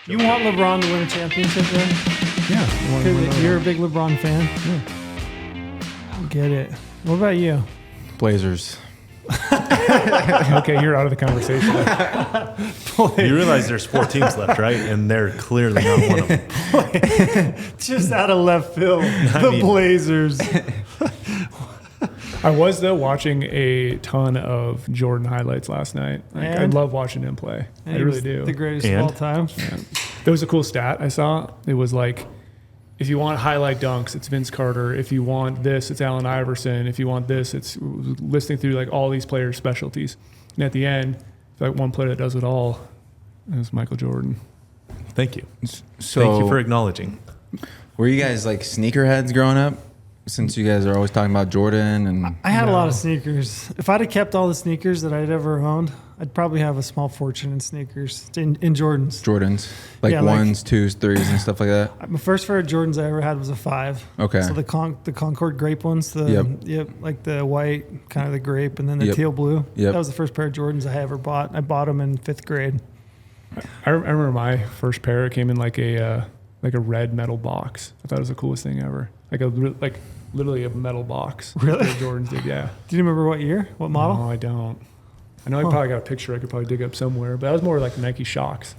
You want LeBron to win a championship then? Yeah. You're a big LeBron fan? Yeah. I get it. What about you? Blazers. Okay, you're out of the conversation. You realize there's 4 teams left, right? And they're clearly not one of them. Just out of left field. The Blazers. I was, though, watching a ton of Jordan highlights last night. I love watching him play. I really do. The greatest of all time. Yeah. There was a cool stat I saw. It was like, if you want highlight dunks, it's Vince Carter. If you want this, it's Allen Iverson. If you want this, it's listing through like all these players' specialties. And at the end, like one player that does it all is Michael Jordan. Thank you. So, Thank you for acknowledging. Were you guys like sneakerheads growing up? Since you guys are always talking about Jordan and I had a lot of sneakers. If I'd have kept all the sneakers that I'd ever owned, I'd probably have a small fortune in sneakers, in Jordans. Like Yeah, ones, twos, threes, and stuff like that. My first pair of Jordans I ever had was a 5. Okay. So the Concord grape ones, like the white, kind of the grape, and then the teal blue. Yep. That was the first pair of Jordans I ever bought. I bought them in 5th grade. I remember my first pair came in like a red metal box. I thought it was the coolest thing ever. Like literally a metal box. Really? Jordans did, yeah. Do you remember what year? What model? No, I don't. I know I probably got a picture I could probably dig up somewhere, but that was more like Nike Shocks.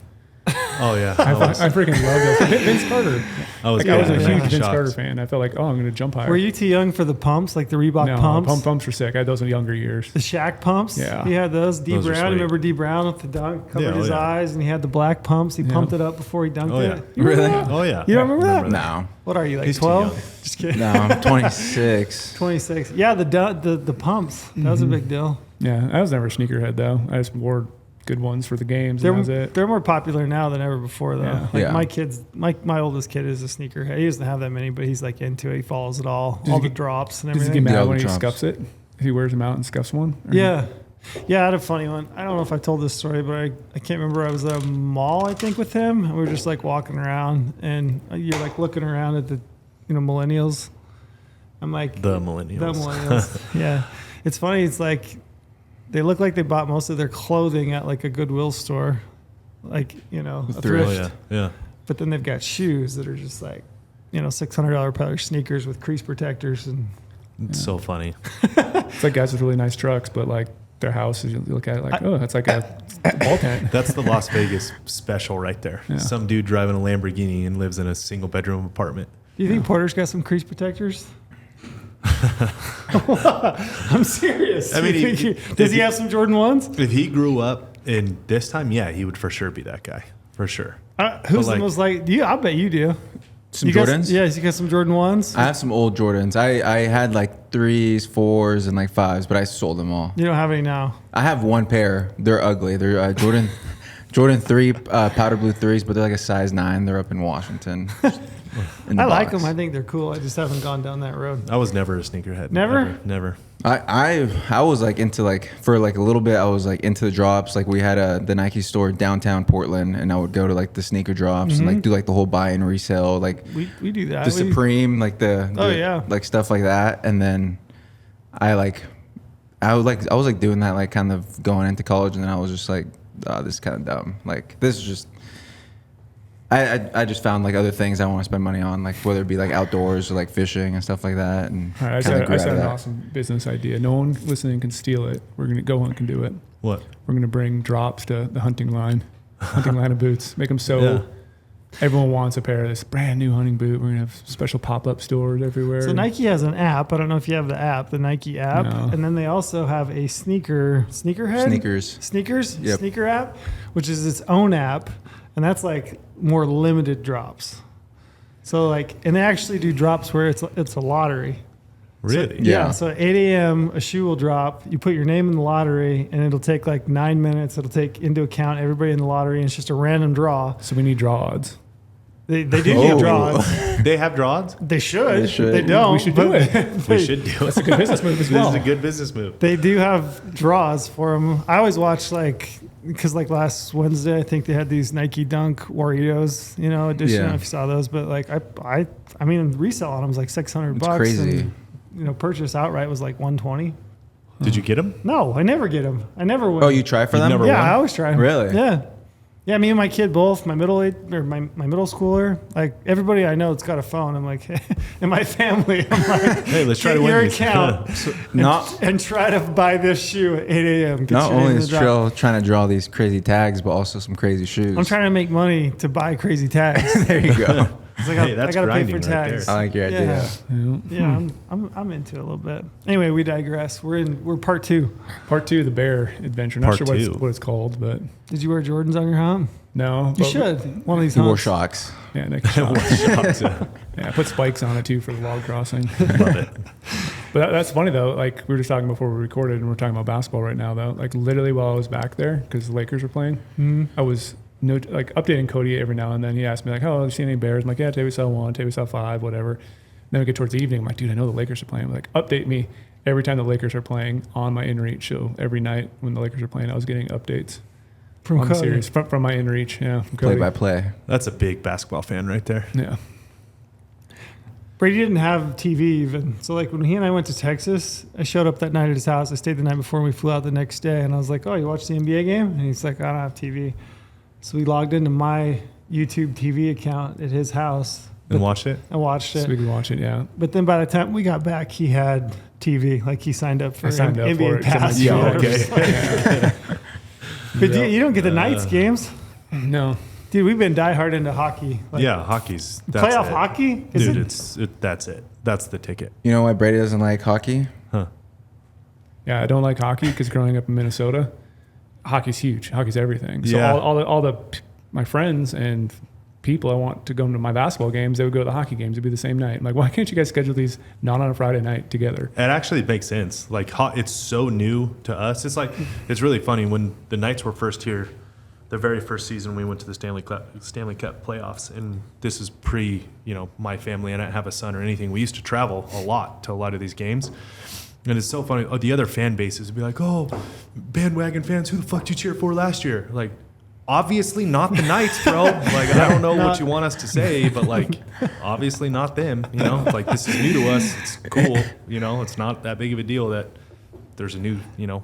Oh, yeah. I freaking love those. Vince Carter. I was a huge Nike Vince Shocks. Carter fan. I felt like, I'm going to jump higher. Were you too young for the pumps, like the Reebok No, pumps? pumps were sick. I had those in younger years. The Shaq pumps? Yeah. He had those. D. Those are Brown, sweet. remember D. Brown with the dunk? Covered his yeah. eyes, and he had the black pumps. He pumped it up before he dunked Oh, yeah. it. You remember that? Oh, yeah. You don't remember that? No. What are you, like He's too 12? young. Just kidding. No, I'm 26. 26. Yeah, the pumps. That was a big deal. Yeah, I was never a sneakerhead, though. I just wore good ones for the games, and that was it. They're more popular now than ever before, though. Yeah. Like Yeah. my kids, my oldest kid is a sneakerhead. He doesn't have that many, but he's like into it. He follows it all the drops and Does he everything. get mad Yeah, when he drops. scuffs it? If he wears them out and scuffs one? Or- Yeah. Yeah, I had a funny one. I don't know if I told this story, but I can't remember. I was at a mall, I think, with him. And we were just like walking around, and you're like looking around at the, millennials. I'm like, The millennials. The millennials. Yeah. It's funny. It's like they look like they bought most of their clothing at like a Goodwill store, like, a thrift. Oh, yeah. Yeah. But then they've got shoes that are just like, $600 pair of sneakers with crease protectors. And It's so funny. It's like guys with really nice trucks, but like their house, you look at it like, that's like a ball tent. That's the Las Vegas special right there. Yeah. Some dude driving a Lamborghini and lives in a single bedroom apartment. do you think Porter's got some crease protectors? I'm serious. I mean, Does he have some Jordan 1s? If he grew up in this time, yeah, he would for sure be that guy. For sure. Who's But the most like you? I bet you do. Some You got Jordans? yes, you got some Jordan 1s. I have some old Jordans. I had like 3s, 4s, and like 5s, but I sold them all. You don't have any now. I have one pair. They're ugly. They're Jordan 3 powder blue 3s, but they're like a size 9. They're up in Washington. I like them. I think they're cool. I just haven't gone down that road. I was never a sneakerhead. Never? Never. I was like into like for like a little bit I was like into the drops. Like we had the Nike store downtown Portland, and I would go to like the sneaker drops and like do like the whole buy and resell, like We do that. the Supreme, like yeah. like stuff like that. And then I was like doing that like kind of going into college, and then I was just like, oh, this is kind of dumb. Like this is just. I just found like other things I want to spend money on, like whether it be like outdoors or like fishing and stuff like that. And All right, I said an awesome business idea. No one listening can steal it. GOHUNT can do it. What? We're going to bring drops to the hunting line of boots. Make them so everyone wants a pair of this brand new hunting boot. We're going to have special pop-up stores everywhere. So Nike has an app. I don't know if you have the app, the Nike app. No. And then they also have a sneaker app, which is its own app. And that's like more limited drops. So like, and they actually do drops where it's a lottery. Really? So, yeah. So at 8 a.m. a shoe will drop. You put your name in the lottery, and it'll take like 9 minutes. It'll take into account everybody in the lottery, and it's just a random draw. So we need draw odds. They do give draw odds. They have draw odds? They should. They should. They don't. We should do it. We should do it. That's a good business move as well. This is a good business move. They do have draws for them. I always watch because like last Wednesday, I think they had these Nike Dunk Warriors, edition. I don't know if you saw those, but like I mean, resale on them was like $600. It's crazy. And, purchase outright was like $120. Did you get them? No, I never get them. I never win. Oh, you try for them? never yeah, won? I always try. Really? Yeah. Yeah, me and my kid both, my middle schooler, like everybody I know that's got a phone. I'm like, in my family, I'm like, Hey, let's try get to win your these. account and try to buy this shoe at 8 a.m. Get Not your name only in is the drop. Trill trying to draw these crazy tags, but also some crazy shoes. I'm trying to make money to buy crazy tags. There you go. It's like Hey, that's I gotta pay for grinding right tags. there. I like your idea. Yeah, I'm into it a little bit. Anyway, we digress. We're part 2. Part 2 of the bear adventure. Not Part sure two. what it's called, but Did you wear Jordans on your hunt? no. You but- should. One of these He wore hunts. shocks. Yeah, Nick. Yeah, I put spikes on it too for the log crossing. Love it. But that's funny though. Like we were just talking before we recorded, and we're talking about basketball right now though. Like literally while I was back there because the Lakers were playing, I was updating Cody every now and then. He asked me like, "Oh, have you seen any bears?" I'm like, "Yeah, today we saw 1, today we saw 5, whatever." Then we get towards the evening. I'm like, "Dude, I know the Lakers are playing." I'm like, update me every time the Lakers are playing on my InReach. So every night when the Lakers are playing, I was getting updates From on the Cody. series from my InReach. Yeah, from Play Cody. by play. That's a big basketball fan right there. Yeah. Brady didn't have TV even. So like when he and I went to Texas, I showed up that night at his house. I stayed the night before and we flew out the next day. And I was like, "Oh, you watched the NBA game?" And he's like, "I don't have TV." So we logged into my YouTube TV account at his house And watched it? and watched So it. we could watch it. Yeah. But then by the time we got back, he had TV. Like he signed up for I signed up NBA for it. Pass. Yeah, or whatever. okay. But you don't get the Knights games. No. Dude, we've been diehard into hockey. Like, Yeah, hockey's that's playoff it. hockey? Is Dude, it? that's it. That's the ticket. You know why Brady doesn't like hockey? Huh. Yeah, I don't like hockey because growing up in Minnesota, hockey's huge. Hockey's everything. So Yeah. my friends and people I want to go to my basketball games, they would go to the hockey games. It'd be the same night. I'm like, why can't you guys schedule these not on a Friday night together? It actually makes sense. Like, it's so new to us. It's like, it's really funny when the Knights were first here. The very first season we went to the Stanley Cup playoffs, and this is pre, my family, and I didn't have a son or anything. We used to travel a lot to a lot of these games, and it's so funny. The other fan bases would be like, "Oh, bandwagon fans, who the fuck did you cheer for last year?" Like, obviously not the Knights, bro. Like, I don't know what you want us to say, but like, obviously not them. It's like, this is new to us. It's cool. It's not that big of a deal that there's a new,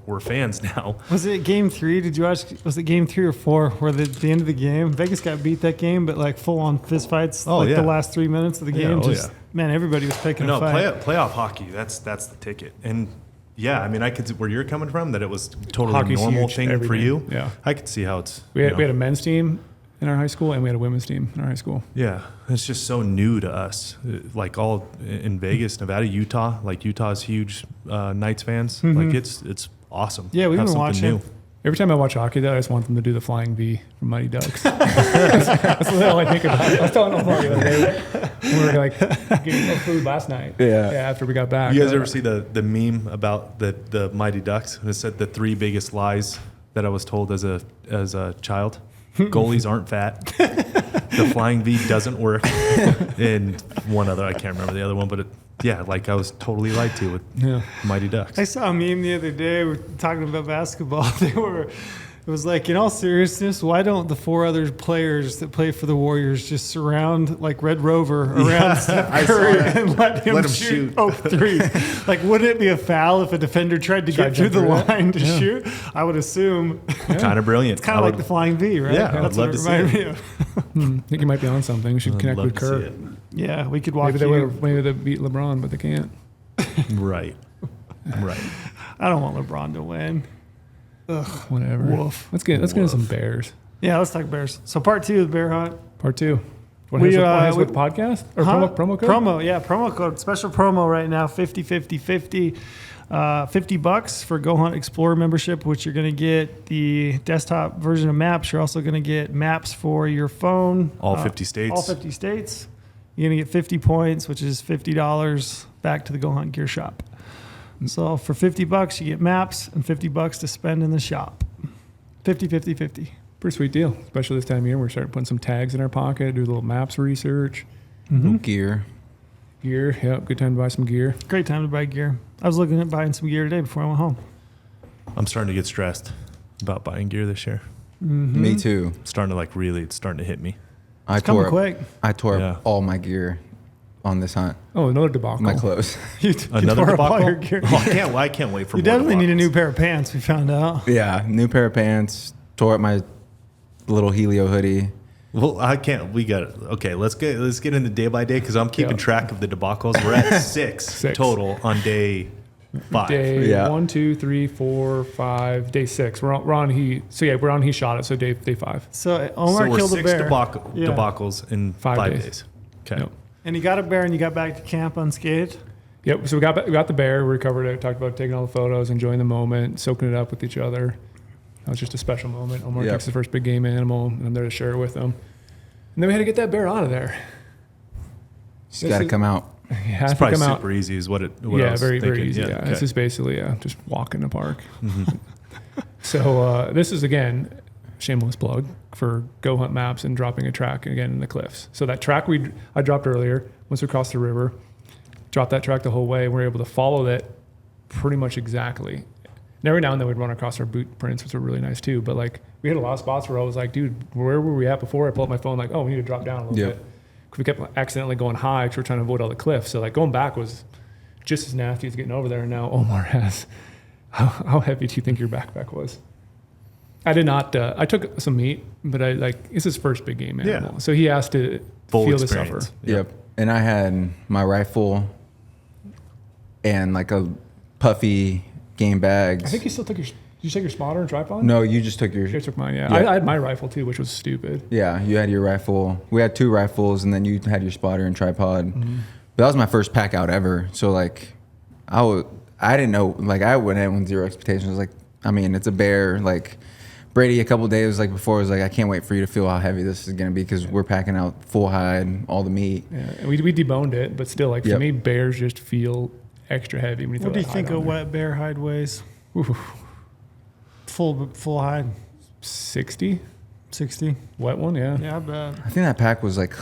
we're fans now. Was it game 3? Did you watch? Was it game 3 or 4 where the end of the game, Vegas got beat that game, but like full on fist fights Oh, yeah. the last 3 minutes of the game? Yeah, Man, everybody was picking No, a fight. playoff hockey. That's the ticket. And yeah, I mean, I could see where you're coming from. That it was totally Hockey's normal huge, thing for everything. you. Yeah. I could see how it's. We had a men's team in our high school and we had a women's team in our high school. Yeah, it's just so new to us. Like all in Vegas, Nevada, Utah. Like Utah's huge Knights fans. Like it's awesome. Yeah, we've Have been something watching. Every time I watch hockey, though, I just want them to do the flying V from Mighty Ducks. That's all I think about. I was telling Omar the other day, we were like getting no food last night. Yeah. After we got back. You guys ever see the meme about the Mighty Ducks? And it said the 3 biggest lies that I was told as a child. Goalies aren't fat. The flying V doesn't work. And one other, I can't remember the other one, but I was totally lied to with Mighty Ducks. I saw a meme the other day. We're talking about basketball. It was like, in all seriousness, why don't the 4 other players that play for the Warriors just surround like Red Rover around Steph Curry and let him shoot threes? Like, wouldn't it be a foul if a defender tried to get through the line to shoot? I would assume. Kind of brilliant. It's kind of like the flying V, right? Yeah, I would That's love what to it see reminded it. me of. I think you might be on something. We should I'd connect love with to see Kurt. it. Yeah, we could walk Maybe they beat LeBron, but they can't. Right. Right. I don't want LeBron to win. Whatever. Woof. Let's get into some Bears. Yeah, let's talk Bears. So part 2 of the Bear Hunt. Part 2. What We, has we- with podcast? Or Huh? promo code? Promo code. Special promo right now, 50. $50 for GoHunt Explorer membership, which you're going to get the desktop version of maps. You're also going to get maps for your phone. All 50 states. All 50 states. You're going to get 50 points, which is $50 back to the GoHunt Gear Shop. So for $50, you get maps and $50 to spend in the shop. 50. Pretty sweet deal, especially this time of year. We're starting putting some tags in our pocket, do a little maps research. No gear. Gear, yep, good time to buy some gear. Great time to buy gear. I was looking at buying some gear today before I went home. I'm starting to get stressed about buying gear this year. Me too. It's starting to hit me. I Coming tore quick. up all my gear on this hunt. Oh, another debacle. My clothes. You Another tore up all debacle? your gear. Oh, I can't wait for You more definitely need a debacles. new pair of pants, we found out. Yeah, new pair of pants. Tore up my little Helio hoodie. Well, I can't. We got it. Okay, let's get into day by day because I'm keeping track of the debacles. We're at six total on day 5. Day 1, 2, 3, 4, 5. Day 6. We're on he. So yeah, we're on he shot it. So day 5. So Omar we're killed a 6 bear. debacles in 5 days. Okay. Yep. And you got a bear and you got back to camp unscathed? Yep. So we got the bear. We recovered it. Talked about taking all the photos, enjoying the moment, soaking it up with each other. That was just a special moment. Omar takes the first big game animal, and I'm there to share it with him. And then we had to get that bear out of there. It's got to come out. It's probably super easy is what I was very, thinking. very easy. Yeah. Okay. This is basically just walk in the park. So this is, again, shameless plug for GOHUNT maps and dropping a track again in the cliffs. So that track I dropped earlier, once we crossed the river, dropped that track the whole way. We're able to follow that pretty much exactly. And every now and then we'd run across our boot prints, which are really nice too. But like we had a lot of spots where I was like, dude, where were we at before? I pulled up my phone like, oh, we need to drop down a little bit. We kept accidentally going high because we're trying to avoid all the cliffs. So like going back was just as nasty as getting over there. And now Omar has, how heavy do you think your backpack was? I did not, I took some meat, but it's his first big game animal. Yeah. So he has to feel the suffer. Yep. And I had my rifle and like a puffy game bags. I think you still took did you take your spotter and tripod? No, you just took yours. You took mine, yeah. I had my rifle too, which was stupid. Yeah, you had your rifle. We had 2 rifles, and then you had your spotter and tripod. Mm-hmm. But that was my first pack out ever. So like, I didn't know. Like I went in with 0 expectations. Like, I mean, it's a bear. Like Brady, a couple of days like before, was like, I can't wait for you to feel how heavy this is gonna be because we're packing out full hide, all the meat. Yeah, and we deboned it, but still, like for me, bears just feel extra heavy when you throw What do you think a wet bear hide weighs? Oof. Full hide. 60. Wet one, yeah. Yeah, I bet. I think that pack was like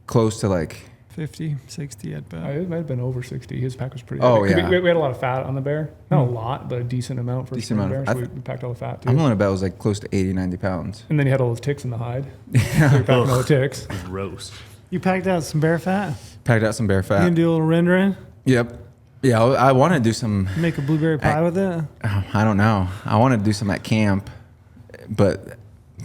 close to like 50, 60 at bet. It might have been over 60. His pack was pretty. Oh yeah. We had a lot of fat on the bear. Not a lot, but a decent amount for a bear. So we packed all the fat too. I'm willing to bet it was like close to 80, 90 pounds. And then you had all those ticks in the hide. So you're packing all the ticks. Gross. You packed out some bear fat? Packed out some bear fat. You can do a little rendering? Yep. Yeah, I want to do some. Make a blueberry pie with it? I don't know. I want to do some at camp, but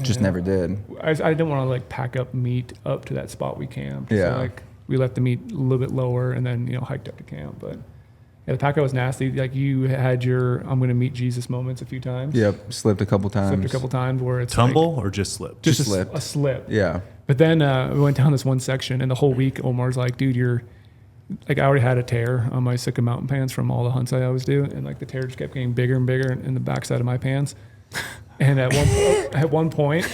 just never did. I didn't want to like pack up meat up to that spot we camped. Yeah. So like we left the meat a little bit lower and then hiked up to camp. But yeah, the pack out was nasty. Like you had your I'm going to meet Jesus moments a few times. Yep, slipped a couple times. Where it's tumble or just slip. Just a slip. Yeah. But then we went down this one section and the whole week Omar's like, dude, you're. Like I already had a tear on my Sitka mountain pants from all the hunts I always do, and like the tear just kept getting bigger and bigger in the backside of my pants. And at one point,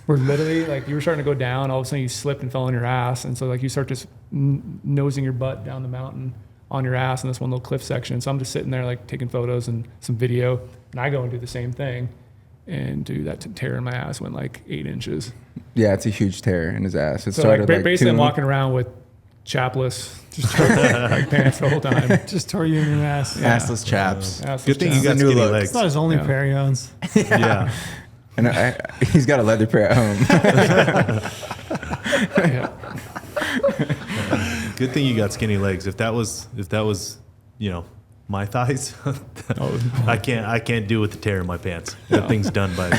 we're literally like you were starting to go down. All of a sudden, you slipped and fell on your ass, and so like you start just nosing your butt down the mountain on your ass in this one little cliff section. So I'm just sitting there like taking photos and some video, and I go and do the same thing, and dude, that tear in my ass went like 8 inches. Yeah, it's a huge tear in his ass. It so started like basically I'm walking around with chapless, just like pants the whole time. Just tore you in your ass. Yeah. Assless chaps. Good thing you got skinny legs. It's not his only pair he owns. Yeah. And he's got a leather pair at home. Good thing you got skinny legs. If that was my thighs, I can't do with the tear in my pants. That thing's done by.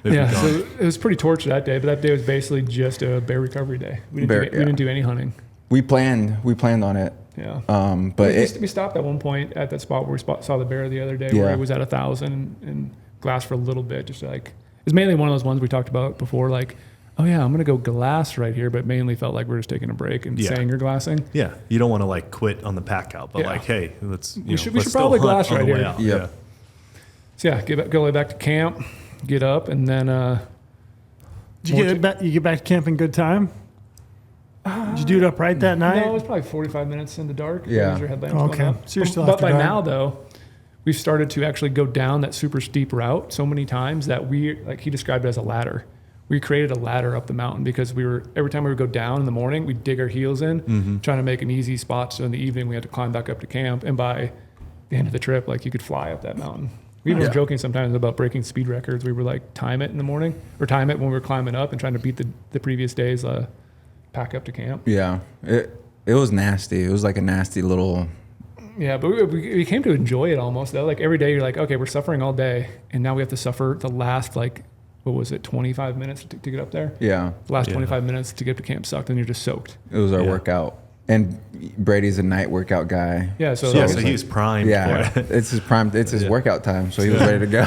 Yeah. So it was pretty torture that day, but that day was basically just a bear recovery day. We didn't do any hunting. We planned on it. Yeah. But we stopped at one point at that spot where we saw the bear the other day, where it was at 1,000 and glass for a little bit, just like it was mainly one of those ones we talked about before, like, oh yeah, I'm gonna go glass right here, but mainly felt like we're just taking a break and saying you're glassing. Yeah, you don't want to like quit on the pack out, but like, hey, we should probably glass right here. Yeah. So yeah, go back to camp, get up, and then you get back to camp in good time? Did you do it up right that night? No, it was probably 45 minutes in the dark. Yeah. Okay. So you're still but by now though, we've started to actually go down that super steep route so many times that he described it as a ladder. We created a ladder up the mountain because every time we would go down in the morning, we'd dig our heels in, trying to make an easy spot. So in the evening, we had to climb back up to camp. And by the end of the trip, like you could fly up that mountain. We were joking sometimes about breaking speed records. We were like, time it in the morning or time it when we were climbing up and trying to beat the previous day's pack up to camp. Yeah. It was nasty. It was like a nasty little... Yeah, but we came to enjoy it almost though. Like every day you're like, okay, we're suffering all day, and now we have to suffer the last like what was it, 25 minutes to get up there? Yeah. The last Yeah. 25 minutes to get up to camp sucked, and you're just soaked. It was our Yeah. workout. And Brady's a night workout guy. Yeah, so, So was he was primed Yeah. for it. It's his prime. It's his Yeah. workout time. So he was ready to go.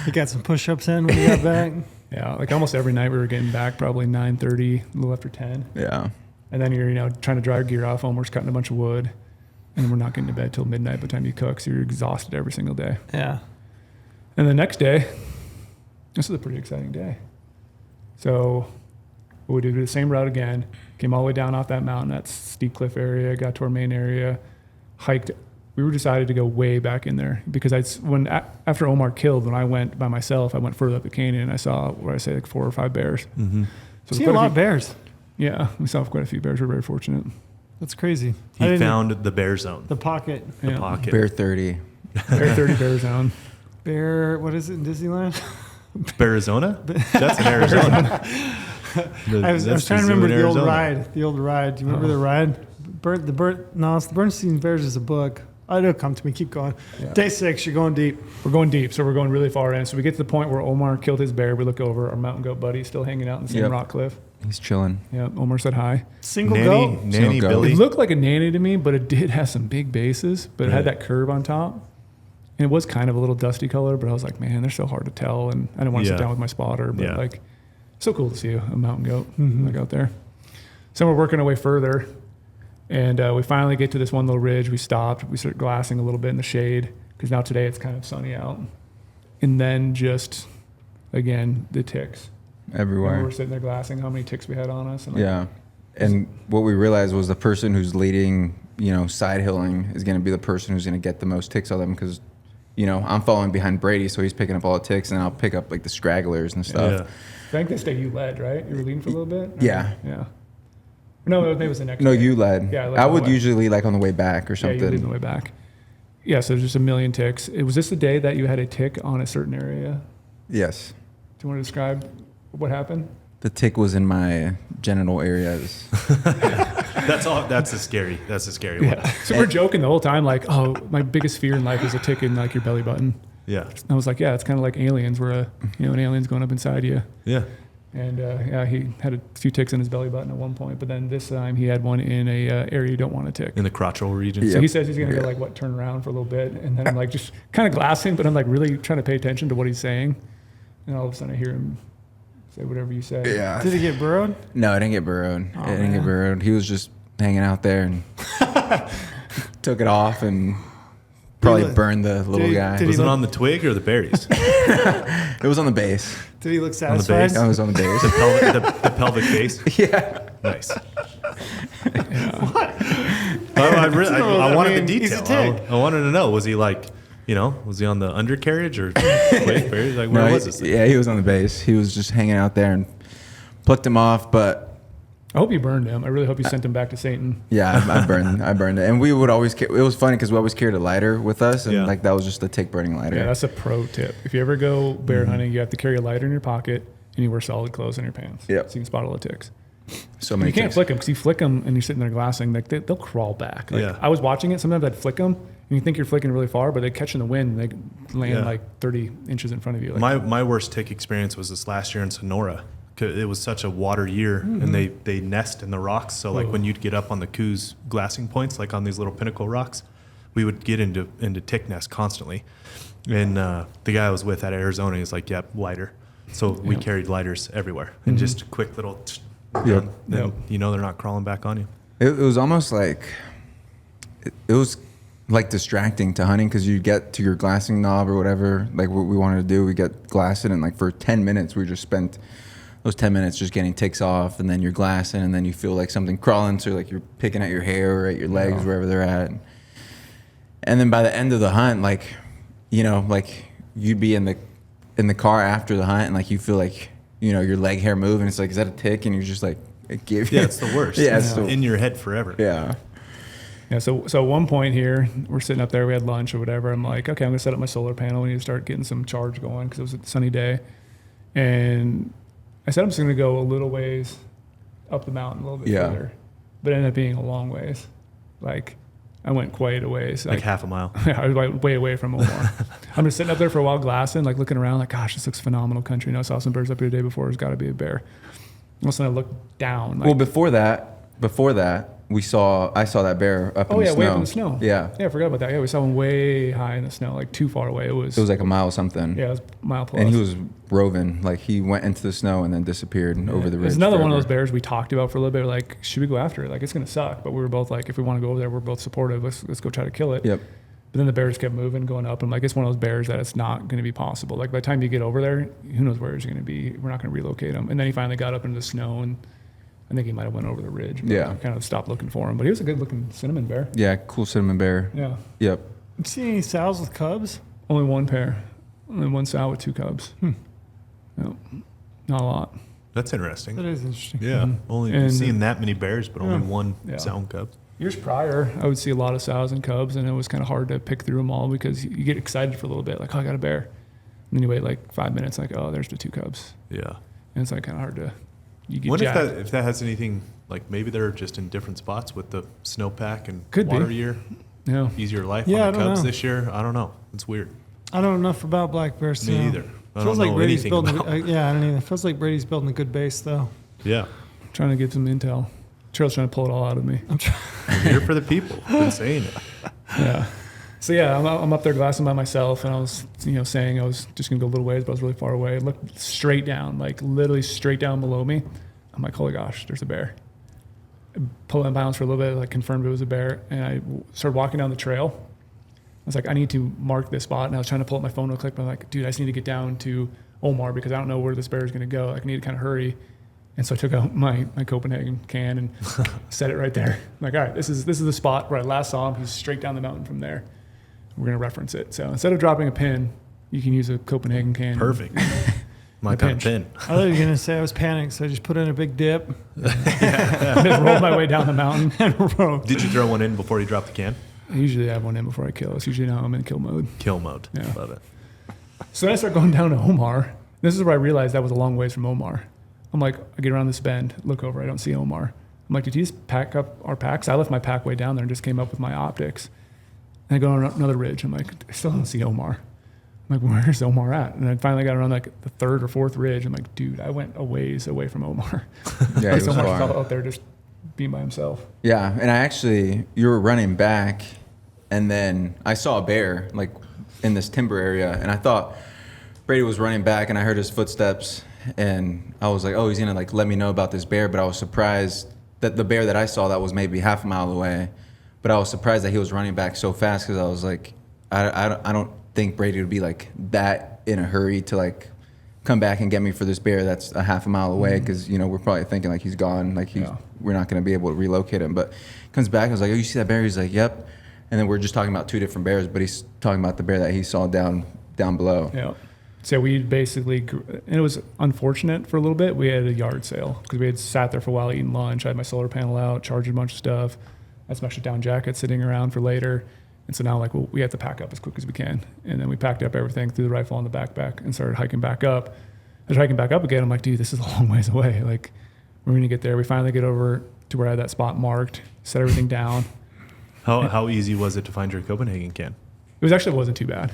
You got some push-ups in when you got back. yeah, like almost every night we were getting back probably 9:30, a little after 10. Yeah. And then you're, trying to dry your gear off. Omar's cutting a bunch of wood. And we're not getting to bed till midnight by the time you cook. So you're exhausted every single day. Yeah. And the next day, this is a pretty exciting day. So we did the same route again. Came all the way down off that mountain, that steep cliff area, got to our main area, hiked. We were decided to go way back in there because after Omar killed, when I went by myself, I went further up the canyon and I saw, like 4 or 5 bears. Mm-hmm. So See a lot of bears. Yeah, we saw quite a few bears. We're very fortunate. That's crazy. He found the bear zone, the pocket. the Yeah. pocket. Bear 30. Bear 30 bear zone. Bear, what is it in Disneyland? Arizona? That's in Arizona. I was That's trying to the zoo remember in the old Arizona. ride. The old ride. Do you remember the ride? No, it's the Bernstein Bears is a book. Oh, it'll come to me. Keep going. Yeah. Day 6, you're going deep. We're going deep, so we're going really far in. So we get to the point where Omar killed his bear. We look over, our mountain goat buddy is still hanging out in the same Yep. rock cliff. He's chilling. Yeah, Omar said hi. Single Nanny, goat. Nanny Single goat. Billy. It looked like a nanny to me, but it did have some big bases, but it had Right. that curve on top. And it was kind of a little dusty color, but I was like, man, they're so hard to tell. And I didn't want to sit Yeah. down with my spotter, but Yeah. like, so cool to see a mountain goat Mhm. like out there. So we're working our way further, and we finally get to this one little ridge. We stopped. We started glassing a little bit in the shade because now today it's kind of sunny out. And then just, again, the ticks. When we Everywhere. were sitting there glassing, how many ticks we had on us. And like, Yeah. And what we realized was the person who's leading, side hilling is going to be the person who's going to get the most ticks on them because, I'm following behind Brady, so he's picking up all the ticks, and I'll pick up like the stragglers and stuff. Yeah. I think this day you led, right? You were leading for a little bit? Or- Yeah. Yeah. No, maybe it was the next No, day. you led. Yeah, I led I all the would way. usually like on the way back or Yeah, you lead something. the way back. Yeah, so there's just a million ticks. Was this the day that you had a tick on a certain area? Yes. Do you want to describe what happened? The tick was in my genital areas. That's all. That's a scary one. Yeah. So we're joking the whole time, like, oh, my biggest fear in life is a tick in like your belly button. Yeah. I was like, yeah, it's kind of like aliens, where an alien's going up inside you. Yeah. And yeah, he had a few ticks in his belly button at one point, but then this time he had one in a area you don't want to tick. In the crotchal region. Yeah. So he says he's gonna Yeah. go turn around for a little bit, and then I'm like just kind of glassing, but I'm like really trying to pay attention to what he's saying, and all of a sudden I hear him say whatever you say. Yeah. Did he get burrowed? No, I didn't get burrowed. Oh, I didn't get man. burrowed. He was just hanging out there and took it off and probably Did he- burned the little he- guy. did Was he it look- on the twig or the berries? It was on the base. Did he look the satisfied? base? I was on the base. the pelvic base. Yeah. Nice. Yeah. I wanted the he's a detail. tick. I wanted to know. Was he was he on the undercarriage or twig, berries? Like where No, was this thing? Yeah, he was on the base. He was just hanging out there and plucked him off. But I hope you burned him. I really hope you sent him back to Satan. yeah, I burned it. And we would always, it was funny because we always carried a lighter with us. And Yeah. that was just a tick burning lighter. Yeah, that's a pro tip. If you ever go bear hunting, you have to carry a lighter in your pocket and you wear solid clothes in your pants. Yep. So you can spot all the ticks. So many You can't ticks. flick them because you flick them and you're sitting there glassing, they'll crawl back. Yeah. I was watching it. Sometimes I'd flick them and you think you're flicking really far, but they catch in the wind and they land Yeah. 30 inches in front of you. My worst tick experience was this last year in Sonora. 'Cause it was such a water year, and they nest in the rocks. So when you'd get up on the Coos glassing points, like on these little pinnacle rocks, we would get into tick nests constantly. And the guy I was with at Arizona, he's like, "Yep, lighter." So we carried lighters everywhere, and just quick little. Yep. Then they're not crawling back on you. It was almost like, it was like distracting to hunting because you get to your glassing knob or whatever, like what we wanted to do, we get glassing, and like for 10 minutes, we just spent those 10 minutes just getting ticks off, and then you're glassing, and then you feel like something crawling, so like you're picking at your hair or at your legs, wherever they're at. And then by the end of the hunt, like you'd be in the car after the hunt, and like you feel like your leg hair move, and it's like, is that a tick? And you're just like, Yeah, it's the worst. Yeah, it's it's the- in your head forever. yeah. Yeah, so at one point here, we're sitting up there, we had lunch or whatever. I'm like, okay, I'm gonna set up my solar panel. We need to start getting some charge going because it was a sunny day. And I said I'm just gonna go a little ways up the mountain, a little bit Yeah. further, but it ended up being a long ways. Like I went quite a ways. Like half a mile. I was like way away from Omar. I'm just sitting up there for a while glassing, like looking around, like, gosh, this looks phenomenal country. And I saw some birds up here the day before. There's got to be a bear. All of a sudden I looked down. Like, Well, before that, I saw that bear up in the snow. way up in the snow. Yeah. Yeah, I forgot about that. Yeah, we saw one way high in the snow, like too far away. It was Like a mile something. yeah, it was a mile plus. And he was roving, like he went into the snow and then disappeared over the ridge. It's another one of those forever. bears we talked about for a little bit. Like, should we go after it? Like, it's going to suck. But we were both like, if we want to go over there, we're both supportive. Let's go try to kill it. Yep. But then the bears kept moving, going up. I'm like, it's one of those bears that it's not going to be possible. Like, by the time you get over there, who knows where he's going to be? We're not going to relocate him. And then he finally got up into the snow, and I think he might have went over the ridge. But Yeah. I kind of stopped looking for him. But he was a good-looking cinnamon bear. Yeah, cool cinnamon bear. Yeah. Yep. You see any sows with cubs? Only one pair. Only one sow with 2 cubs. Yep. Not a lot. That's interesting. That is interesting. Yeah, only And- seeing that many bears, but only one Yeah. sow and cub. Years prior, I would see a lot of sows and cubs, and it was kind of hard to pick through them all because you get excited for a little bit, like, oh, I got a bear. And then you wait like 5 minutes, like, oh, there's the 2 cubs. Yeah. And it's like kind of hard to, you get Wonder jacked. if that has anything, like maybe they're just in different spots with the snowpack and Could be. water year, Yeah. easier life Yeah, I on the don't cubs know. this year. I don't know. It's weird. I don't know enough about black bears. to Me know. either. I Feels don't like know Brady's anything building. about. Yeah, I don't either. Feels like Brady's building a good base, though. Yeah. Trying to get some intel. Charles trying to pull it all out of me. I'm trying. I'm here for the people. Been saying it. Yeah. So yeah, I'm up there glassing by myself, and I was, saying I was just gonna go a little ways, but I was really far away. I looked straight down, like literally straight down below me. I'm like, holy gosh, there's a bear. I pulled my balance for a little bit, like confirmed it was a bear, and I started walking down the trail. I was like, I need to mark this spot, and I was trying to pull up my phone real quick, but I'm like, dude, I just need to get down to Omar because I don't know where this bear is gonna go. Like, I need to kind of hurry. And so I took out my Copenhagen can and set it right there. I'm like, all right, this is the spot where I last saw him. He's straight down the mountain from there. We're gonna reference it. So instead of dropping a pin, you can use a Copenhagen can. Perfect. My A kind of pinch. pin. I thought you were gonna say I was panicked, so I just put in a big dip I just rolled my way down the mountain. and rode. Did you throw one in before you dropped the can? I usually have one in before I kill. It's usually now I'm in kill mode. Kill mode. Yeah. Love it. So then I start going down to Omar. This is where I realized that was a long ways from Omar. I'm like, I get around this bend, look over, I don't see Omar. I'm like, did you just pack up our packs? I left my pack way down there and just came up with my optics. And I go on another ridge. I'm like, I still don't see Omar. I'm like, where's Omar at? And I finally got around like the 3rd or 4th ridge. I'm like, dude, I went a ways away from Omar. Yeah, he was Omar's far. out there just being by himself. Yeah, and you were running back, and then I saw a bear like in this timber area, and I thought Brady was running back, and I heard his footsteps, and I was like, oh, he's gonna like let me know about this bear. But I was surprised that the bear that I saw that was maybe half a mile away, but I was surprised that he was running back so fast because I was like, I don't think Brady would be like that in a hurry to like come back and get me for this bear that's a half a mile away because we're probably thinking like he's gone, like we're not going to be able to relocate him. But comes back, I was like, oh, you see that bear? He's like, yep. And then we're just talking about 2 different bears, but he's talking about the bear that he saw down below. Yeah. So we basically, and it was unfortunate for a little bit. We had a yard sale because we had sat there for a while eating lunch. I had my solar panel out, charged a bunch of stuff. I had some extra down jackets sitting around for later. And so now, like, well, we have to pack up as quick as we can. And then we packed up everything, threw the rifle on the backpack, and started hiking back up. As we're hiking back up again, I'm like, dude, this is a long ways away. Like, we're going to get there. We finally get over to where I had that spot marked, set everything down. How easy was it to find your Copenhagen can? It wasn't too bad.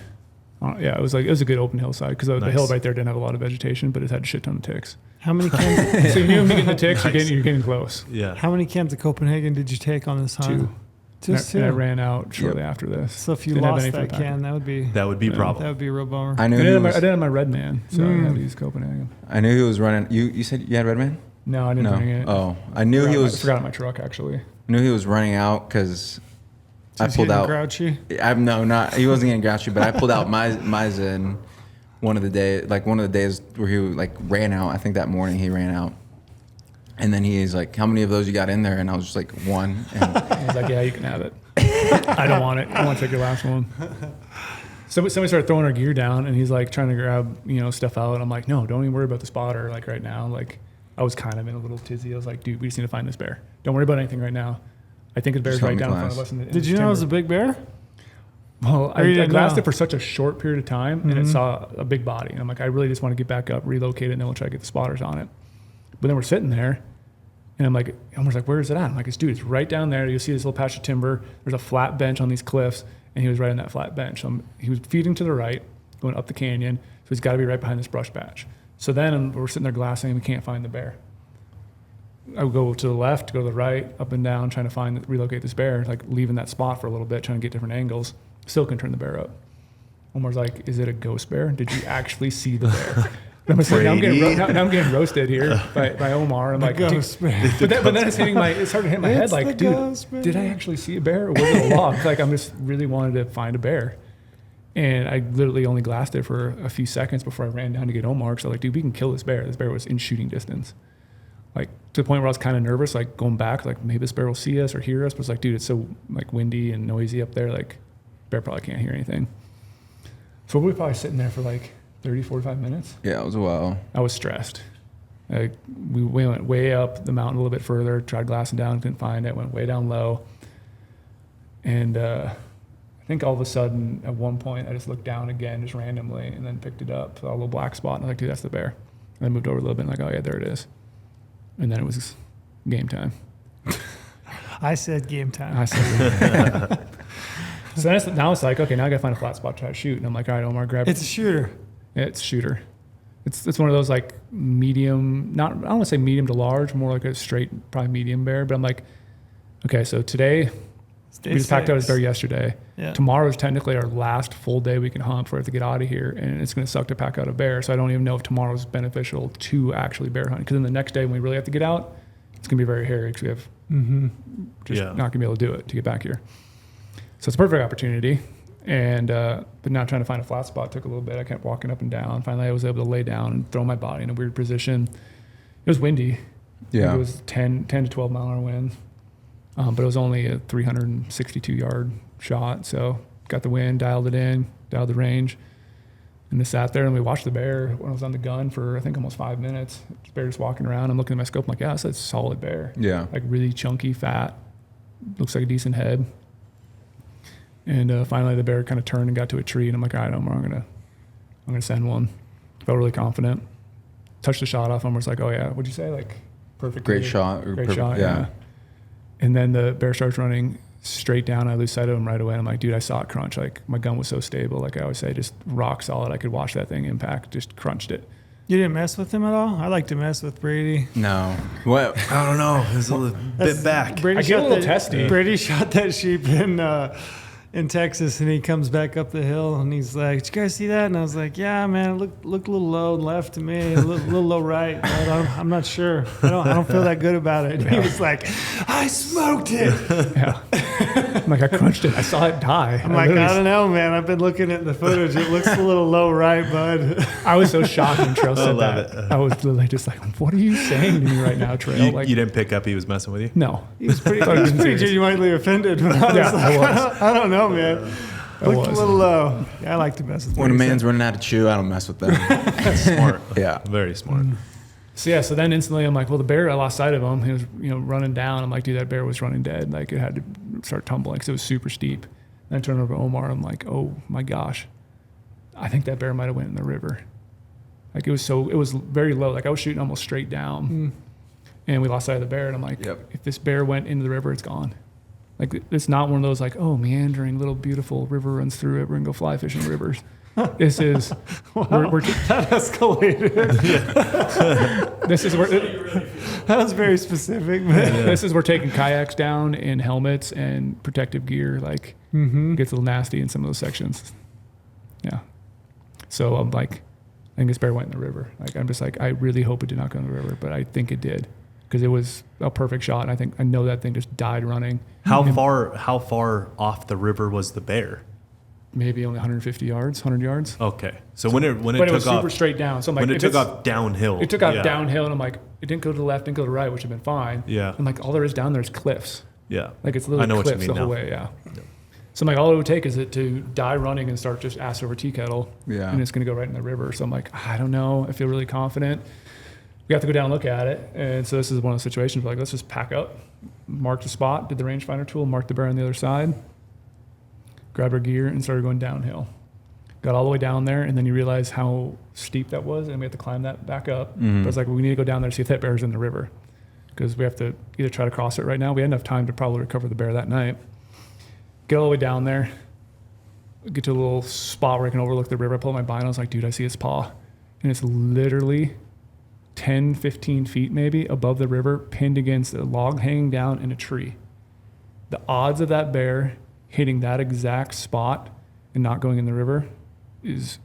Yeah, it was a good open hillside because the Nice. hill right there didn't have a lot of vegetation, but it had a shit ton of ticks. How many cans? So you knew me getting the ticks, Nice. you're getting close. Yeah. How many cans of Copenhagen did you take on this hunt? 2. Just And I 2. ran out shortly after this. So if you Didn't have lost any for that the pack. can, that would be That would be a Yeah. problem. that would be a real bummer. I I knew didn't, he have my, I was, didn't have my red man, so I had to use Copenhagen. I knew he was running. You said you had Redman? No, I didn't No. bring it. Oh, I knew he I was. forgot my truck actually. Knew he was running out because I He's pulled getting out. grouchy. He wasn't getting grouchy, but I pulled out my Zen one of the days where he like ran out. I think that morning he ran out, and then he's like, "How many of those you got in there?" And I was just like, 1. And I was like, yeah, you can have it. I don't want it. I want to take your last one. Somebody started throwing our gear down, and he's like trying to grab stuff out. And I'm like, no, don't even worry about the spotter. Like right now, like I was kind of in a little tizzy. I was like, dude, we just need to find this bear. Don't worry about anything right now. I think the bear's Just help right me down in front of glass. us. In Did you know it was a big bear? Well, Or you I didn't glassed know? it for such a short period of time, and it saw a big body. And I'm like, I really just want to get back up, relocate it, and then we'll try to get the spotters on it. But then we're sitting there, And I'm like, Omar's like, where is it at? I'm like, dude, it's right down there. You'll see this little patch of timber. There's a flat bench on these cliffs, and he was right on that flat bench. So he was feeding to the right, going up the canyon. So he's got to be right behind this brush patch. So then we're sitting there glassing, and we can't find the bear. I would go to the left, go to the right, up and down, trying to relocate this bear, like leaving that spot for a little bit, trying to get different angles. Still couldn't turn the bear up. Omar's like, is it a ghost bear? Did you actually see the bear? I'm just like, now I'm getting roasted here by Omar. I'm like, ghost bear. But then it's started hitting my head like, dude, did I actually see a bear or was it a log? Like, I'm just really wanted to find a bear. And I literally only glassed it for a few seconds before I ran down to get Omar. So like, dude, we can kill this bear. This bear was in shooting distance. Like to the point where I was kind of nervous, like going back, like maybe this bear will see us or hear us. But it's like, dude, it's so like windy and noisy up there. Like bear probably can't hear anything. So we were probably sitting there for like 30, 45 minutes. Yeah, it was a while. I was stressed. We went way up the mountain a little bit further, tried glassing down, couldn't find it, went way down low. And I think all of a sudden, at one point, I just looked down again, just randomly, and then picked it up, saw a little black spot, and I was like, dude, that's the bear. And I moved over a little bit, and like, oh yeah, there it is. And then it was game time. I said game time. I said So now it's like, okay, now I gotta find a flat spot to try to shoot. And I'm like, all right, Omar, grab it. It's a shooter. It's shooter. It's one of those like medium, I don't want to say medium to large, more like a straight, probably medium bear. But I'm like, okay, so today, we just packed out his bear yesterday. Yeah. Tomorrow is technically our last full day we can hunt before we have to get out of here. And it's going to suck to pack out a bear. So I don't even know if tomorrow is beneficial to actually bear hunt. Because then the next day when we really have to get out, it's going to be very hairy because we have not going to be able to do it to get back here. So it's a perfect opportunity. And but now trying to find a flat spot took a little bit. I kept walking up and down. Finally, I was able to lay down and throw my body in a weird position. It was windy. Yeah. It was 10 to 12 mile an hour winds. But it was only a 362-yard shot. So got the wind, dialed it in, dialed the range. And just sat there and we watched the bear when I was on the gun for, I think, almost 5 minutes. The bear just walking around. I'm looking at my scope. I'm like, yeah, that's a solid bear. Yeah. Like really chunky, fat. Looks like a decent head. And finally the bear kind of turned and got to a tree. And I'm like, all right, Omar, I'm gonna send one. Felt really confident. Touched the shot off. Omar's like, oh yeah, what'd you say? Like perfect. Great shot. Great shot, yeah. And then the bear starts running straight down. I lose sight of him right away. I'm like, dude, I saw it crunch. Like my gun was so stable. Like I always say, just rock solid. I could watch that thing impact. Just crunched it. You didn't mess with him at all? I like to mess with Brady. No. What? I don't know. It was a little bit back. Brady I get a little that, testy. Brady shot that sheep in Texas, and he comes back up the hill, and he's like, "Did you guys see that?" And I was like, "Yeah, man, it looked a little low left to me, a little low right. But I'm not sure. I don't feel that good about it." And he was like, "I smoked it." Yeah. I'm like, I crunched it. I saw it die. I'm like, I don't know, man. I've been looking at the footage. It looks a little low right, bud. I was so shocked when Trail said love that. it. I was literally just like, what are you saying to me right now, Trail? You didn't pick up he was messing with you? No. He was pretty genuinely offended. But I was I don't know, man. Looked a little low. Yeah, I like to mess with When a Brady. man's running out of chew, I don't mess with them. Smart. Yeah. Very smart. So then instantly I'm like, well, the bear, I lost sight of him. He was, running down. I'm like, dude, that bear was running dead. Like it had to start tumbling because it was super steep. And I turned over to Omar. I'm like, oh my gosh, I think that bear might have went in the river. Like it was very low. Like I was shooting almost straight down and we lost sight of the bear. And I'm like, if this bear went into the river, it's gone. Like it's not one of those like, oh, meandering little beautiful river runs through it. We're gonna go fly fishing rivers. This is we're That escalated. this is where That was very specific, man. this is we're taking kayaks down in helmets and protective gear. Like gets a little nasty in some of those sections. Yeah. So I'm like, I think this bear went in the river. Like I'm just like, I really hope it did not go in the river, but I think it did because it was a perfect shot. And I know that thing just died running. How far off the river was the bear? Maybe only 150 yards, 100 yards. Okay. So when it But it took was super off straight down. So I'm like, when it if took it's- off downhill. It took off downhill, and I'm like, it didn't go to the left, didn't go to the right, which would have been fine. Yeah. I'm like, all there is down there is cliffs. Yeah. Like it's I literally know what you cliffs mean the whole now. way. Yeah. So I'm like, all it would take is it to die running and start just ass over tea kettle. Yeah. And it's going to go right in the river. So I'm like, I don't know. I feel really confident. We have to go down and look at it. And so this is one of the situations where like, let's just pack up, mark the spot, did the rangefinder tool, marked the bear on the other side, grabbed our gear and started going downhill. Got all the way down there, and then you realize how steep that was, and we have to climb that back up. But it's like, we need to go down there to see if that bear's in the river. because we have to either try to cross it right now. We had enough time to probably recover the bear that night. Get all the way down there, get to a little spot where I can overlook the river. I pull out my binos, like, dude, I see its paw. And it's literally 10, 15 feet maybe above the river, pinned against a log hanging down in a tree. The odds of that bear hitting that exact spot and not going in the river is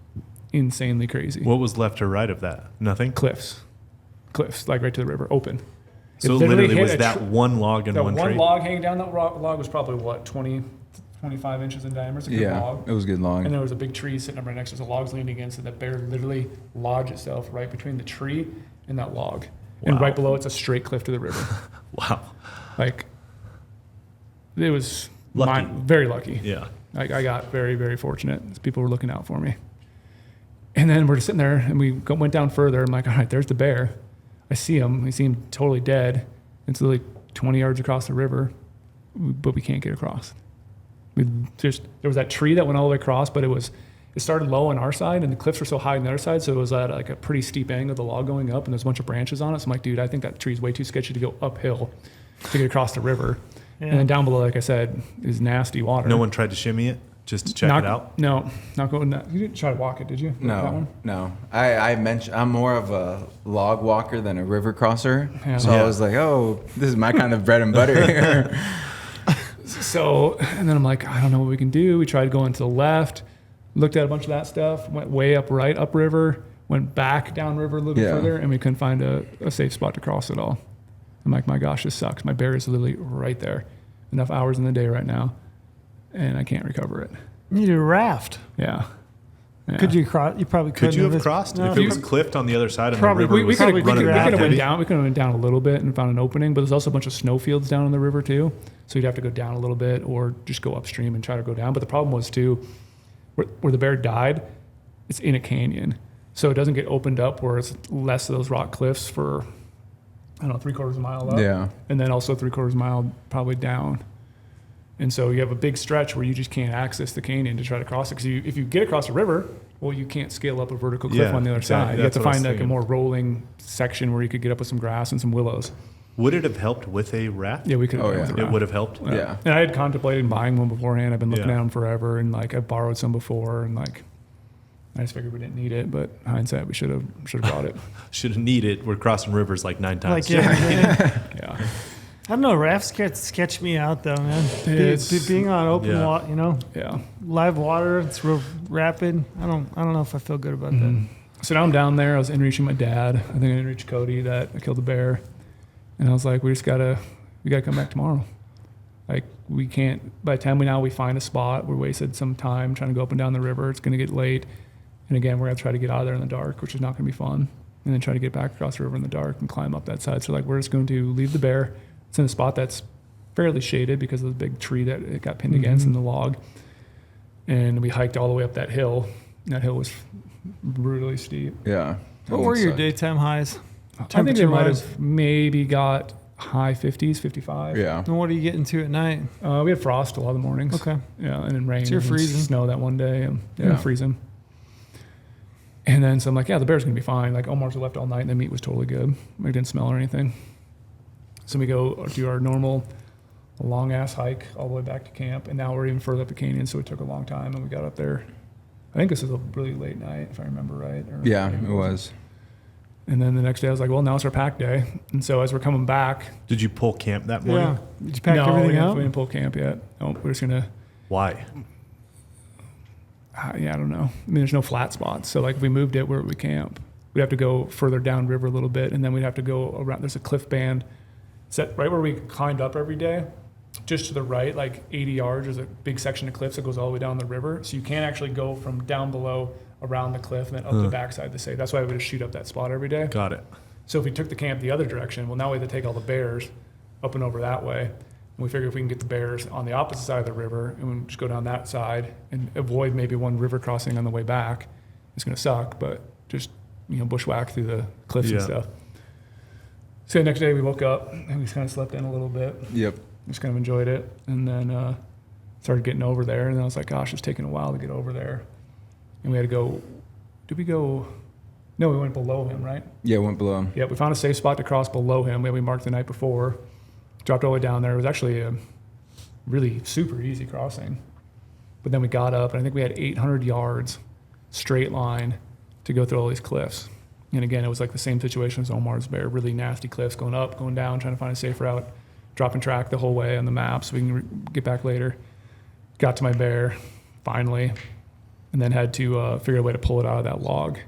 insanely crazy. What was left or right of that? Nothing? Cliffs, like right to the river, open. So it literally was that one log and that one one tree? log hanging down. That log was probably, what, 20, 25 inches in diameter? It's a good log. It was a good log. And there was a big tree sitting up right next to us. The log's leaning against it. That bear literally lodged itself right between the tree and that log. And right below it's a straight cliff to the river. Wow. Like, it was Lucky. very lucky. Yeah. Like, I got very, very fortunate. People were looking out for me. And then we're just sitting there, and we went down further. I'm like, all right, there's the bear. I see him. He seemed totally dead. It's literally 20 yards across the river, but we can't get across. There was that tree that went all the way across, but it started low on our side, and the cliffs were so high on the other side, so it was at like a pretty steep angle of the log going up, and there's a bunch of branches on it. So I'm like, dude, I think that tree is way too sketchy to go uphill to get across the river. Yeah. And then down below, like I said, is nasty water. No one tried to shimmy it just to check it out? No, not going. You didn't try to walk it, did you? That No, one? no. I mentioned I'm more of a log walker than a river crosser. Yeah. So I was like, oh, this is my kind of bread and butter here. So, and then I'm like, I don't know what we can do. We tried going to the left, looked at a bunch of that stuff, went way upriver, went back downriver a little bit further, and we couldn't find a safe spot to cross at all. I'm like, my gosh, this sucks. My bear is literally right there. Enough hours in the day right now, and I can't recover it. You need a raft. Yeah. Could you cross? You probably Could couldn't you have It's- crossed? no. If it was cliffed on the other side of the Probably- river, We was could have probably running could have went rapid. down. We could have went down a little bit and found an opening, but there's also a bunch of snowfields down in the river too. So you'd have to go down a little bit or just go upstream and try to go down. But the problem was too, where the bear died, it's in a canyon. So it doesn't get opened up where it's less of those rock cliffs for, I don't know, 3/4 mile up. Yeah. And then also 3/4 mile probably down. And so you have a big stretch where you just can't access the canyon to try to cross it. Because if you get across a river, well, you can't scale up a vertical cliff Yeah, on the other exactly. side. You have That's to what I was find like a thinking. more rolling section where you could get up with some grass and some willows. Would it have helped with a raft? Yeah, we could have Oh, done yeah. with a It raft. would have helped? Yeah. And I had contemplated buying one beforehand. I've been looking Yeah. at them forever, and like I've borrowed some before, and like I just figured we didn't need it. But hindsight, we should have brought it. Should have needed. We're crossing rivers like 9 times. Like, yeah. Yeah, I don't know. Rafts sketch me out though, man. It's- Being on open Yeah. water, yeah. live water. It's real rapid. I don't know if I feel good about Mhm. So now I'm down there. I was in reaching my dad. I think I in reach Cody that I killed the bear, and I was like, we gotta come back tomorrow. Like we can't. By the time we find a spot, we wasted some time trying to go up and down the river. It's gonna get late, and again we're gonna try to get out of there in the dark, which is not gonna be fun. And then try to get back across the river in the dark and climb up that side. So like we're just going to leave the bear. It's in a spot that's fairly shaded because of the big tree that it got pinned against in the log. And we hiked all the way up that hill. And that hill was brutally steep. Yeah. that. What were your daytime highs? I think it might Temperature-wise? have maybe got high 50s, 55. Yeah. And what are you getting to at night? We had frost a lot of the mornings. Okay. Yeah, and then rain. So you're and freezing. Snow that one day. And Yeah. freezing. And then so I'm like, yeah, the bear's going to be fine. Like Omar's left all night and the meat was totally good. We didn't smell or anything. So we go do our normal long ass hike all the way back to camp. And now we're even further up the canyon. So it took a long time and we got up there. I think this is a really late night, if I remember right. Or Yeah, maybe it was. And then the next day I was like, well, now it's our pack day. And so as we're coming back, Did you pull camp that morning? Yeah. Did you pack no, everything we up? didn't pull camp yet. No, we're just going to, Why? yeah, I don't know. I mean, there's no flat spots. So like if we moved it, where would we camp? We'd have to go further down river a little bit. And then we'd have to go around. There's a cliff band set right where we climbed up every day. Just to the right, like 80 yards, there's a big section of cliffs that goes all the way down the river. So you can't actually go from down below around the cliff and then up the backside to say. That's why we would just shoot up that spot every day. Got it. So if we took the camp the other direction, well, now we have to take all the bears up and over that way. And we figure if we can get the bears on the opposite side of the river and we just go down that side and avoid maybe one river crossing on the way back, it's going to suck, but just, bushwhack through the cliffs and Yeah. stuff. So the next day we woke up and we kind of slept in a little bit. Yep. Just kind of enjoyed it. And then started getting over there. And then I was like, gosh, it's taking a while to get over there. And we had to go, did we go No, we went below him, right? Yeah, went below him. Yeah, we found a safe spot to cross below him. We marked the night before. Dropped all the way down there. It was actually a really super easy crossing. But then we got up, and I think we had 800 yards straight line to go through all these cliffs. And again, it was like the same situation as Omar's bear, really nasty cliffs, going up, going down, trying to find a safe route, dropping track the whole way on the map so we can get back later. Got to my bear, finally, and then had to figure out a way to pull it out of that log.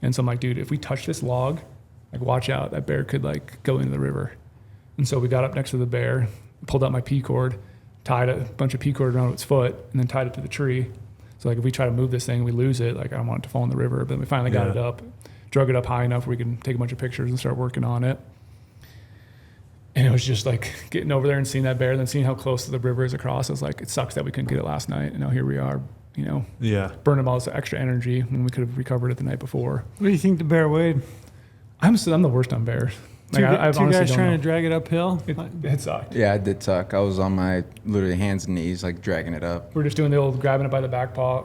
And so I'm like, dude, if we touch this log, like watch out, that bear could like go into the river. And so we got up next to the bear, pulled out my P cord, tied a bunch of P cord around its foot, and then tied it to the tree. So like if we try to move this thing, we lose it. Like I don't want it to fall in the river. But then we finally got it up, drug it up high enough where we can take a bunch of pictures and start working on it. And it was just like getting over there and seeing that bear, and then seeing how close to the river is across. I was like, it sucks that we couldn't get it last night. And now here we are, you know, burning all this extra energy when we could have recovered it the night before. What do you think the bear weighed? I'm the worst on bears. Like, two guys trying to drag it uphill? It sucked. Yeah, it did suck. I was on my literally hands and knees, like dragging it up. We're just doing the old grabbing it by the back paw,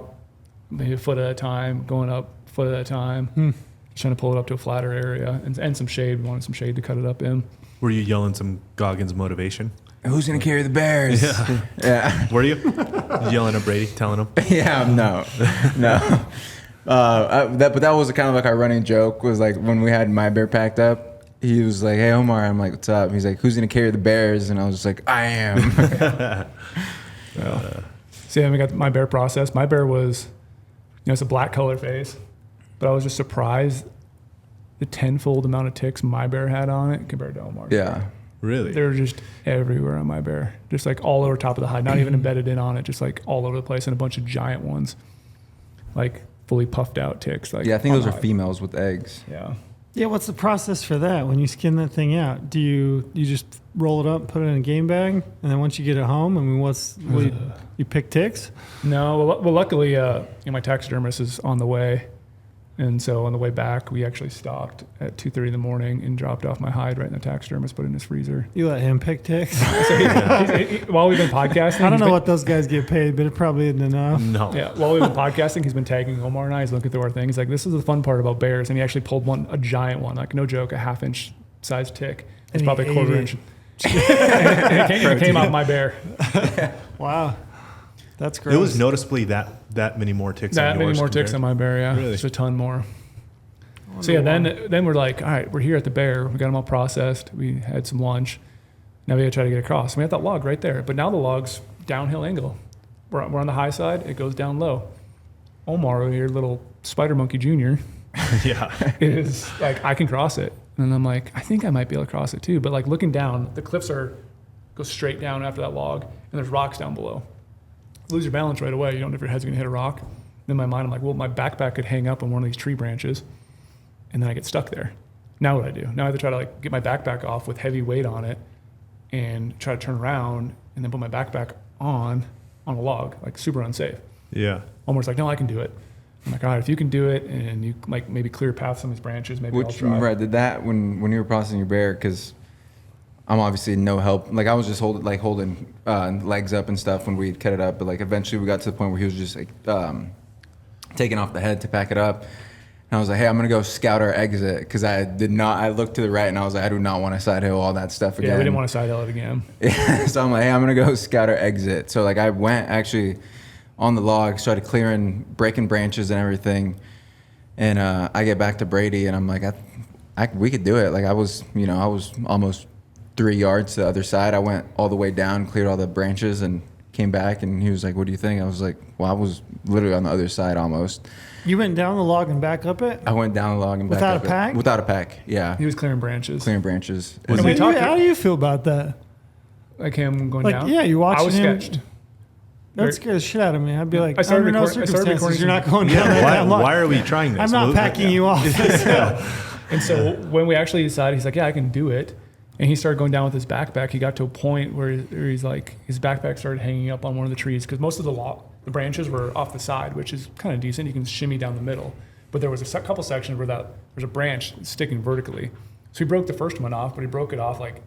maybe a foot at a time, going up a foot at a time, just trying to pull it up to a flatter area and some shade. We wanted some shade to cut it up in. Were you yelling some Goggins motivation? Who's gonna carry the bears? Yeah. Were you yelling at Brady, telling him? Yeah, no. But that was kind of like our running joke. Was like when we had my bear packed up. He was like, "Hey Omar," I'm like, "What's up?" He's like, "Who's gonna carry the bears?" And I was just like, "I am." So yeah, we got my bear process. My bear was, it's a black color face, but I was just surprised the tenfold amount of ticks my bear had on it compared to Omar's. Yeah. Really? They were just everywhere on my bear, just like all over top of the hide, not even embedded in on it, just like all over the place, and a bunch of giant ones, like fully puffed out ticks. Like Yeah, I think those are females with eggs. Yeah. Yeah, what's the process for that? When you skin that thing out, do you just roll it up, put it in a game bag, and then once you get it home, I mean, you pick ticks? No, well, luckily, my taxidermist is on the way, and so on the way back, we actually stopped at 2:30 in the morning and dropped off my hide right in the taxidermist, put it in his freezer. You let him pick ticks? So while we've been podcasting, I don't know what those guys get paid, but it probably isn't enough. No. Yeah, while we've been podcasting, he's been tagging Omar and I. He's looking through our thing. He's like, "This is the fun part about bears," and he actually pulled a giant one, like no joke, a half-inch sized tick. It's probably a quarter inch. and it came out my bear. Wow. That's gross. It was noticeably that many more ticks. That on many yours more ticks compared- on my bear, yeah. Really? Just a ton more. So yeah, then we're like, all right, we're here at the bear. We got them all processed. We had some lunch. Now we got to try to get across. We have that log right there, but now the log's downhill angle. We're on the high side. It goes down low. Omar, your little spider monkey junior, is like, I can cross it. And I'm like, I think I might be able to cross it too. But like looking down, the cliffs go straight down after that log, and there's rocks down below. Lose your balance right away. You don't know if your head's going to hit a rock. In my mind, I'm like, well, my backpack could hang up on one of these tree branches, and then I get stuck there. Now what do I do? Now I have to try to like get my backpack off with heavy weight on it and try to turn around and then put my backpack on a log, like super unsafe. Yeah. Omar's like, no, I can do it. I'm like, all right, if you can do it and you like maybe clear path some of these branches, maybe I'll try. Right, did that when you were processing your bear, because I'm obviously no help. Like I was just holding legs up and stuff when we cut it up, but like eventually we got to the point where he was just like taking off the head to pack it up. And I was like, hey, I'm gonna go scout our exit, because I looked to the right and I was like, I do not want to side hill all that stuff again. Yeah, we didn't want to side hill it again. Yeah, so I'm like, hey, I'm gonna go scout our exit. So like I went actually on the log, started breaking branches and everything. And I get back to Brady and I'm like, we could do it. Like I was almost 3 yards to the other side. I went all the way down, cleared all the branches, and came back. And he was like, what do you think? I was like, well, I was literally on the other side almost. You went down the log and back up it? I went down the log and back Without up a pack? Without a pack, yeah. He was clearing branches. Clearing branches. How do you feel about that? Like him going Like, down? yeah, you're watching I was him. sketched. That scares the shit out of me. I'd be like, I started under no recording circumstances, you're not some- going down that damn log. Why are we trying this? I'm not packing you off. And so when we actually decided, he's like, yeah, I can do it. And he started going down with his backpack. He got to a point where he's like, his backpack started hanging up on one of the trees, because most of the branches were off the side, which is kind of decent. You can shimmy down the middle. But there was a couple sections where there's a branch sticking vertically. So he broke the first one off, but he broke it off like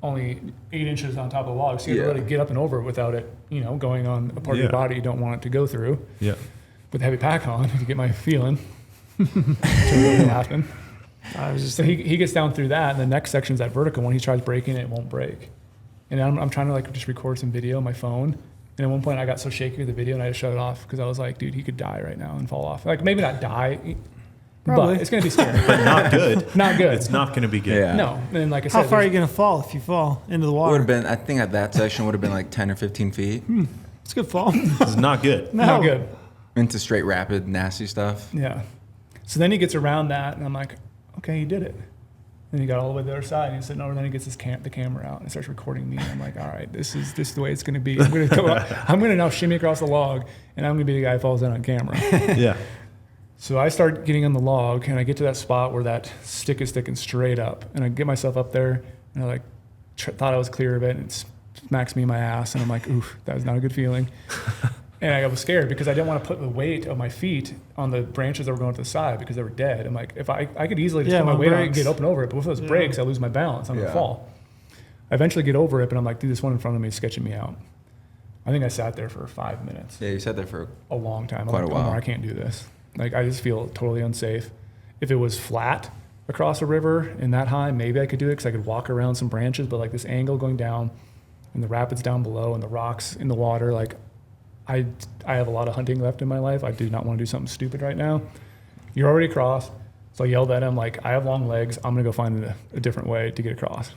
only 8 inches on top of the log. So you had to really get up and over it without it, going on a part of your body you don't want it to go through. Yeah. With the heavy pack on, if you get my feeling. It happened. I was just So he gets down through that, and the next section's that vertical one. He tries breaking it, it won't break. And I'm trying to like just record some video on my phone. And at one point I got so shaky with the video and I just shut it off because I was like, dude, he could die right now and fall off. Like maybe not die, Probably. but it's going to be scary. But not good. Not good. It's not going to be good. Yeah. No. And like I how said, far are you going to fall if you fall into the Would water? have been. I think at that section would have been like 10 or 15 feet It's a good fall. This is not good. No. not good. into straight rapid, nasty stuff. Yeah. So then he gets around that and I'm like, okay, he did it. Then he got all the way to the other side and he's sitting over there and he gets the camera out and starts recording me. And I'm like, all right, this is the way it's going to be. I'm going to now shimmy across the log and I'm going to be the guy who falls down on camera. Yeah. So I start getting on the log and I get to that spot where that stick is sticking straight up. And I get myself up there and I like thought I was clear of it and it smacks me in my ass. And I'm like, oof, that was not a good feeling. And I was scared because I didn't want to put the weight of my feet on the branches that were going to the side because they were dead. I'm like, if I could easily just put my when weight on it and breaks. get up and over it. But with those breaks, I lose my balance. I'm going to Yeah. fall. I eventually get over it, but I'm like, dude, this one in front of me is sketching me out. I think I sat there for 5 minutes. Yeah, you sat there for A long time. Quite I'm a like, while. Omar, I can't do this. Like, I just feel totally unsafe. If it was flat across a river and that high, maybe I could do it because I could walk around some branches. But like this angle going down and the rapids down below and the rocks in the water, like I have a lot of hunting left in my life. I do not want to do something stupid right now. You're already across. So I yelled at him like, I have long legs. I'm going to go find a different way to get across.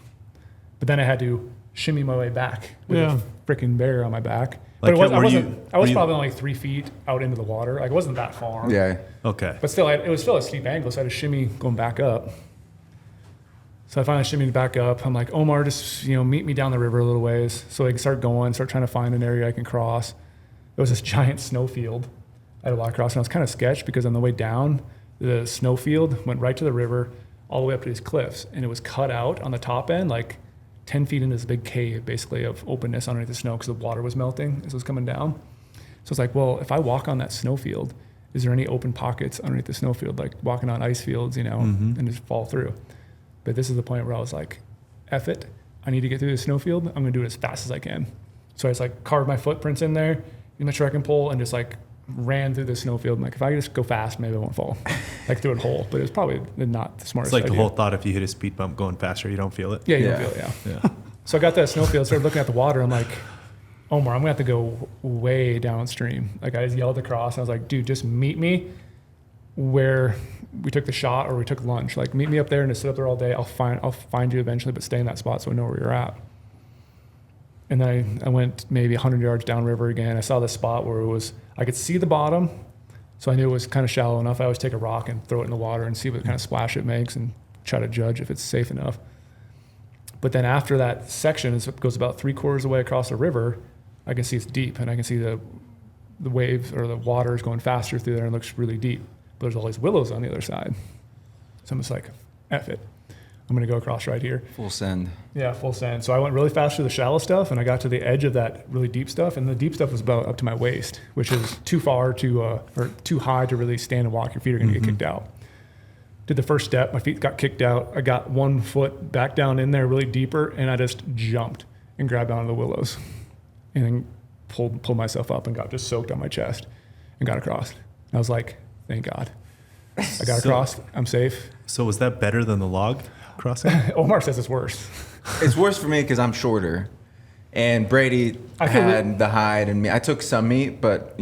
But then I had to shimmy my way back with Yeah. a freaking bear on my back. Like, But I were was you- probably only 3 feet out into the water. Like, it wasn't that far. yeah. Okay. But still, it was still a steep angle, so I had to shimmy going back up. So I finally shimmied back up. I'm like, Omar, just meet me down the river a little ways. So I can start trying to find an area I can cross. There was this giant snowfield I had to walk across, and I was kind of sketched because on the way down, the snowfield went right to the river, all the way up to these cliffs, and it was cut out on the top end, like 10 feet into this big cave, basically, of openness underneath the snow because the water was melting as it was coming down. So it's like, well, if I walk on that snowfield, is there any open pockets underneath the snowfield, like walking on ice fields, and just fall through? But this is the point where I was like, F it. I need to get through the snowfield. I'm going to do it as fast as I can. So I just like carved my footprints in there, in my trekking pole, and just like ran through the snowfield. I'm like, if I could just go fast, maybe I won't fall. Like through a hole. But it was probably not the smartest It's like idea. the whole thought if you hit a speed bump going faster, you don't feel it. Yeah, you Yeah. don't feel it, yeah. Yeah. So I got that snowfield, started looking at the water. I'm like, Omar, I'm gonna have to go way downstream. Like I just yelled across. I was like, dude, just meet me where we took the shot or we took lunch. Like meet me up there and just sit up there all day. I'll find you eventually, but stay in that spot so I know where you're at. And then I went maybe 100 yards downriver again. I saw this spot where I could see the bottom, so I knew it was kind of shallow enough. I always take a rock and throw it in the water and see what kind of splash it makes and try to judge if it's safe enough. But then after that section, it goes about 3/4 of the way across the river, I can see it's deep and I can see the waves or the water is going faster through there and it looks really deep. But there's all these willows on the other side. So I'm just like, F it. I'm going to go across right here. full send. Yeah, full send. So I went really fast through the shallow stuff and I got to the edge of that really deep stuff. And the deep stuff was about up to my waist, which is too far or too high to really stand and walk. Your feet are going to get kicked out. Did the first step, my feet got kicked out. I got 1 foot back down in there really deeper and I just jumped and grabbed onto the willows and then pulled myself up and got just soaked on my chest and got across. And I was like, thank God. I got across. I'm safe. So was that better than the log crossing? Omar says it's worse. It's worse for me because I'm shorter, and Brady I feel had the hide and me. I took some meat, but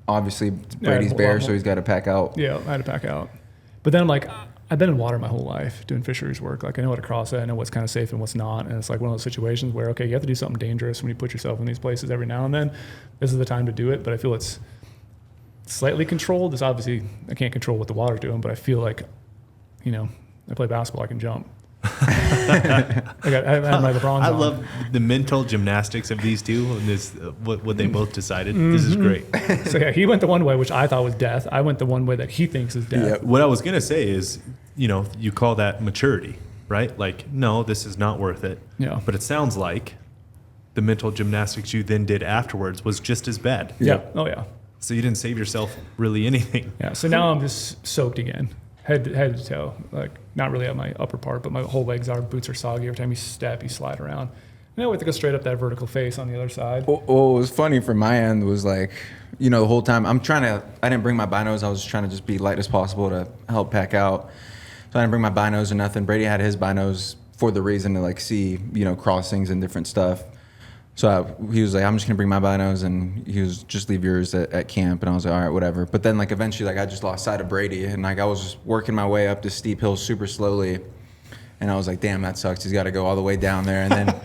obviously Brady's well, bear, so he's got to pack out. Yeah, I had to pack out. But then I'm like, I've been in water my whole life doing fisheries work. Like I know how to cross it. I know what's kind of safe and what's not. And it's like one of those situations where, okay, you have to do something dangerous when you put yourself in these places every now and then. This is the time to do it. But I feel it's slightly controlled. It's obviously, I can't control what the water's doing, but I feel like, I play basketball, I can jump. I had my LeBrons I on. love the mental gymnastics of these two and this, what they both decided. This is great. So yeah, he went the one way, which I thought was death. I went the one way that he thinks is death. What I was going to say is, you call that maturity, right? Like, no, this is not worth it. Yeah. But it sounds like the mental gymnastics you then did afterwards was just as bad. Yeah. Oh yeah. So you didn't save yourself really anything. Yeah. So now I'm just soaked again, head to toe. Like not really at my upper part, but my whole legs are. Boots are soggy. Every time you step, you slide around. we have to go straight up that vertical face on the other side. What was funny from my end was like, you know, the whole time I didn't bring my binos. I was trying to just be light as possible to help pack out. So I didn't bring my binos or nothing. Brady had his binos for the reason to like see, you know, crossings and different stuff. So he was like, I'm just gonna bring my binos, and he was just leave yours at camp. And I was like, all right, whatever. But then like eventually like I just lost sight of Brady, and like I was just working my way up this steep hill super slowly. And I was like, damn, that sucks. He's got to go all the way down there. And then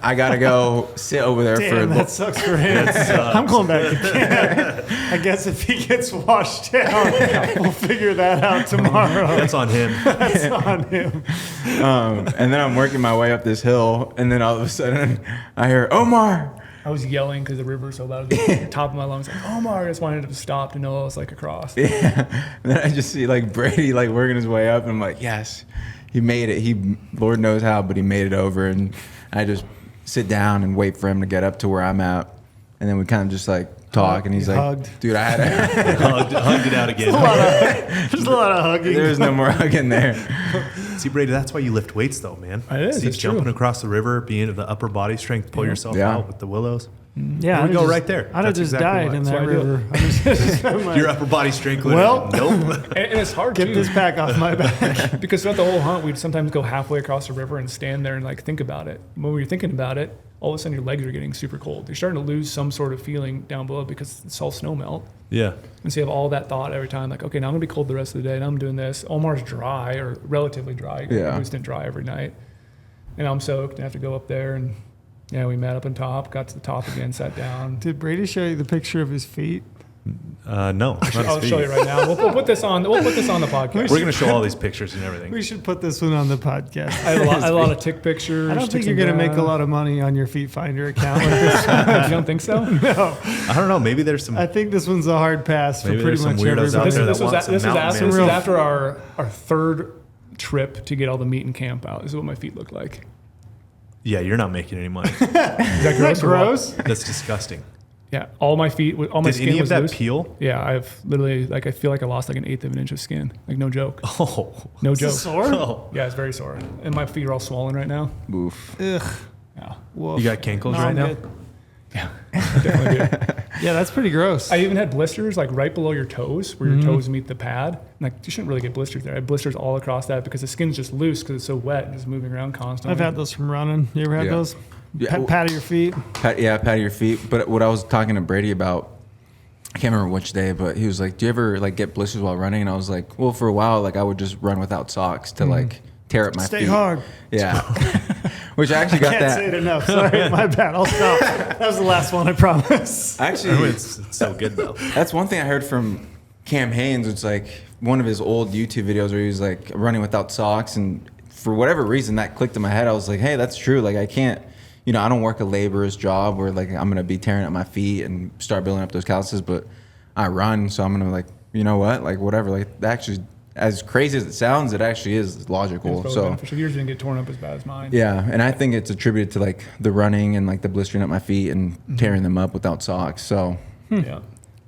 I got to go sit over there Damn, for that sucks for him. I'm going back to camp. I guess if he gets washed out, we'll figure that out tomorrow. That's on him. That's on him. and then I'm working my way up this hill. And then all of a sudden I hear, Omar. I was yelling because the river was so loud. It was at the top of my lungs. Like, Omar, I just wanted to stop to know I was like across. Yeah. And then I just see like Brady like working his way up. And I'm like, yes, he made it. He, Lord knows how, but he made it over. And I just sit down and wait for him to get up to where I'm at. And then we kind of just like talk. And he's like, hugged. dude, I had hugged it out again. There's a lot of hugging. There's no more hugging there. See, Brady, that's why you lift weights, though, man. It is, See, it's jumping true. across the river, being of the upper body strength, pull yourself Yeah. out with the willows. Yeah, There we go, right there. I'd have That's just exactly died why. in That's that why I do river. I'm just- I'm like, Your upper body strength. Well. Nope. And it's hard get to this pack off my back. because throughout the whole hunt, we'd sometimes go halfway across the river and stand there and like think about it. When you're thinking about it, all of a sudden your legs are getting super cold. You're starting to lose some sort of feeling down below because it's all snow melt. Yeah. And so you have all that thought every time, like, okay, now I'm gonna be cold the rest of the day, and I'm doing this. Omar's dry or relatively dry. Yeah. He didn't dry every night, and I'm soaked and I have to go up there. And yeah, we met up on top, got to the top again, sat down. Did Brady show you the picture of his feet? No. I'll show you right now. We'll put this on. We'll put this on the podcast. We're going to show all these pictures and everything. We should put this one on the podcast. I have a lot of tick pictures. I don't think ticks you're and going to make a down. lot of money on your Feet Finder account like this. You don't think so? No, I don't know. Maybe there's some. I think this one's a hard pass for Maybe pretty there's some much weirdos out everybody. there that This was want some mountain after, man. this was after our third trip to get all the meat and camp out. This is what my feet look like. Yeah, you're not making any money. Is that Isn't that or what? gross? That's disgusting. Yeah, all my feet, all my Did skin any of was that loose. peel? Yeah, I've literally, like, I feel like I lost like an eighth of an inch of skin. Like, no joke. Oh. No Is joke. it sore? Oh. Yeah, it's very sore. And my feet are all swollen right now. Oof. Ugh. Yeah, Woof. You got cankles No, right I'm now? good. yeah, I definitely do. Yeah, that's pretty gross. I even had blisters like right below your toes, where your toes meet the pad. Like, you shouldn't really get blisters there. I had blisters all across that because the skin's just loose because it's so wet and just moving around constantly. I've had those from running. You ever had Yeah. those? Yeah. Pat of your feet. Pat of your feet. But what I was talking to Brady about, I can't remember which day, but he was like, "Do you ever like get blisters while running?" And I was like, "Well, for a while, like I would just run without socks to like tear up my Stay feet." hard. Yeah. Which I actually got Can't say that. it enough. Sorry, my bad. I'll stop. That was the last one, I promise. Actually, It's so good, though. that's one thing I heard from Cam Haynes. It's like one of his old YouTube videos where he was like running without socks, and for whatever reason that clicked in my head. I was like, "Hey, that's true. Like I can't." You know, I don't work a laborer's job where like I'm gonna be tearing up my feet and start building up those calluses, but I run, so I'm gonna like, you know what, like whatever. Like that actually, as crazy as it sounds, it actually is logical. It's So beneficial. Yours didn't get torn up as bad as mine. yeah, and I think it's attributed to like the running and like the blistering up my feet and tearing them up without socks. So Yeah.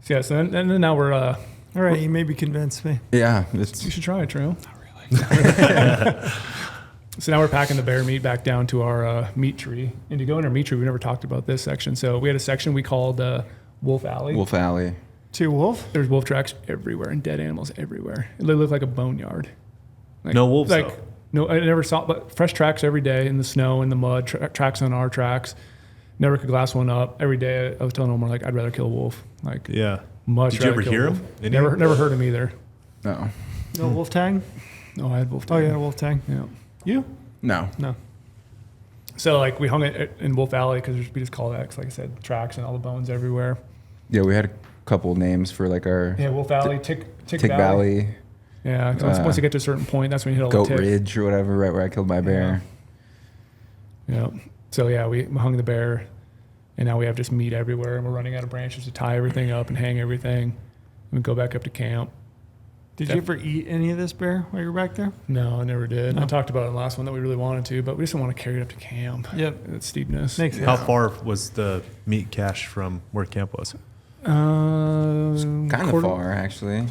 So, yeah. So then now we're. All right, you maybe convinced me. yeah, You it's should try it, True. Not really. So now we're packing the bear meat back down to our meat tree. And to go in our meat tree, we never talked about this section. So we had a section we called Wolf Alley. Wolf Alley. To wolf? There's wolf tracks everywhere and dead animals everywhere. It looked like a boneyard. Like, No wolves, Like though. no, I never saw, but fresh tracks every day in the snow, in the mud, tracks on our tracks. Never could glass one up. Every day I was telling Omar, like, I'd rather kill a wolf. Like, Yeah. much Did you rather ever kill hear a wolf. him? Never heard him either. No, No wolf tag? No, I had wolf. Oh, tag. yeah, wolf tag. Yeah. You? no. No. So like we hung it in Wolf Alley because we just call that, 'cause like I said, tracks and all the bones everywhere. Yeah, we had a couple names for like our Yeah, Wolf Alley, Tick Tick Valley, Yeah, 'cause once you get to a certain point, that's when you hit all Goat the tick. Ridge or whatever, right where I killed my bear. Yeah. So yeah, we hung the bear, and now we have just meat everywhere, and we're running out of branches to tie everything up and hang everything. And we go back up to camp. Did you ever eat any of this bear while you were back there? No, I never did. No. I talked about it in the last one that we really wanted to, but we just didn't want to carry it up to camp. Yep. That steepness. Makes sense. How far was the meat cache from where camp was? Kind of quarter- far actually.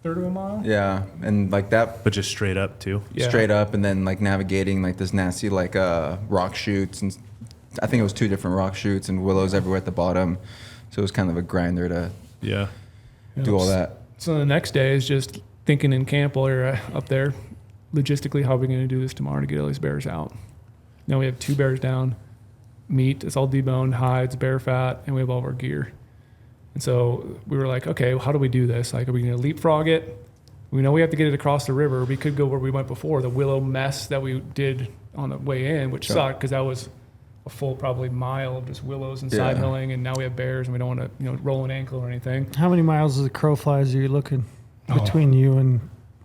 Third of a mile. Yeah, and like that But just straight up, too? Yeah. straight up, and then like navigating like this nasty like rock chutes and I think it was 2 different rock chutes and willows everywhere at the bottom. So it was kind of a grinder to Yeah. do all that. So the next day is just thinking in camp while you're up there, logistically, how are we going to do this tomorrow to get all these bears out? Now we have 2 bears down, meat, it's all deboned, hides, bear fat, and we have all of our gear. And so we were like, okay, well, how do we do this? Like, are we going to leapfrog it? We know we have to get it across the river. We could go where we went before, the willow mess that we did on the way in, which sucked because that was a full probably mile of just willows and side hilling, and now we have bears and we don't want to roll an ankle or anything. How many miles of the crow flies are you looking between you and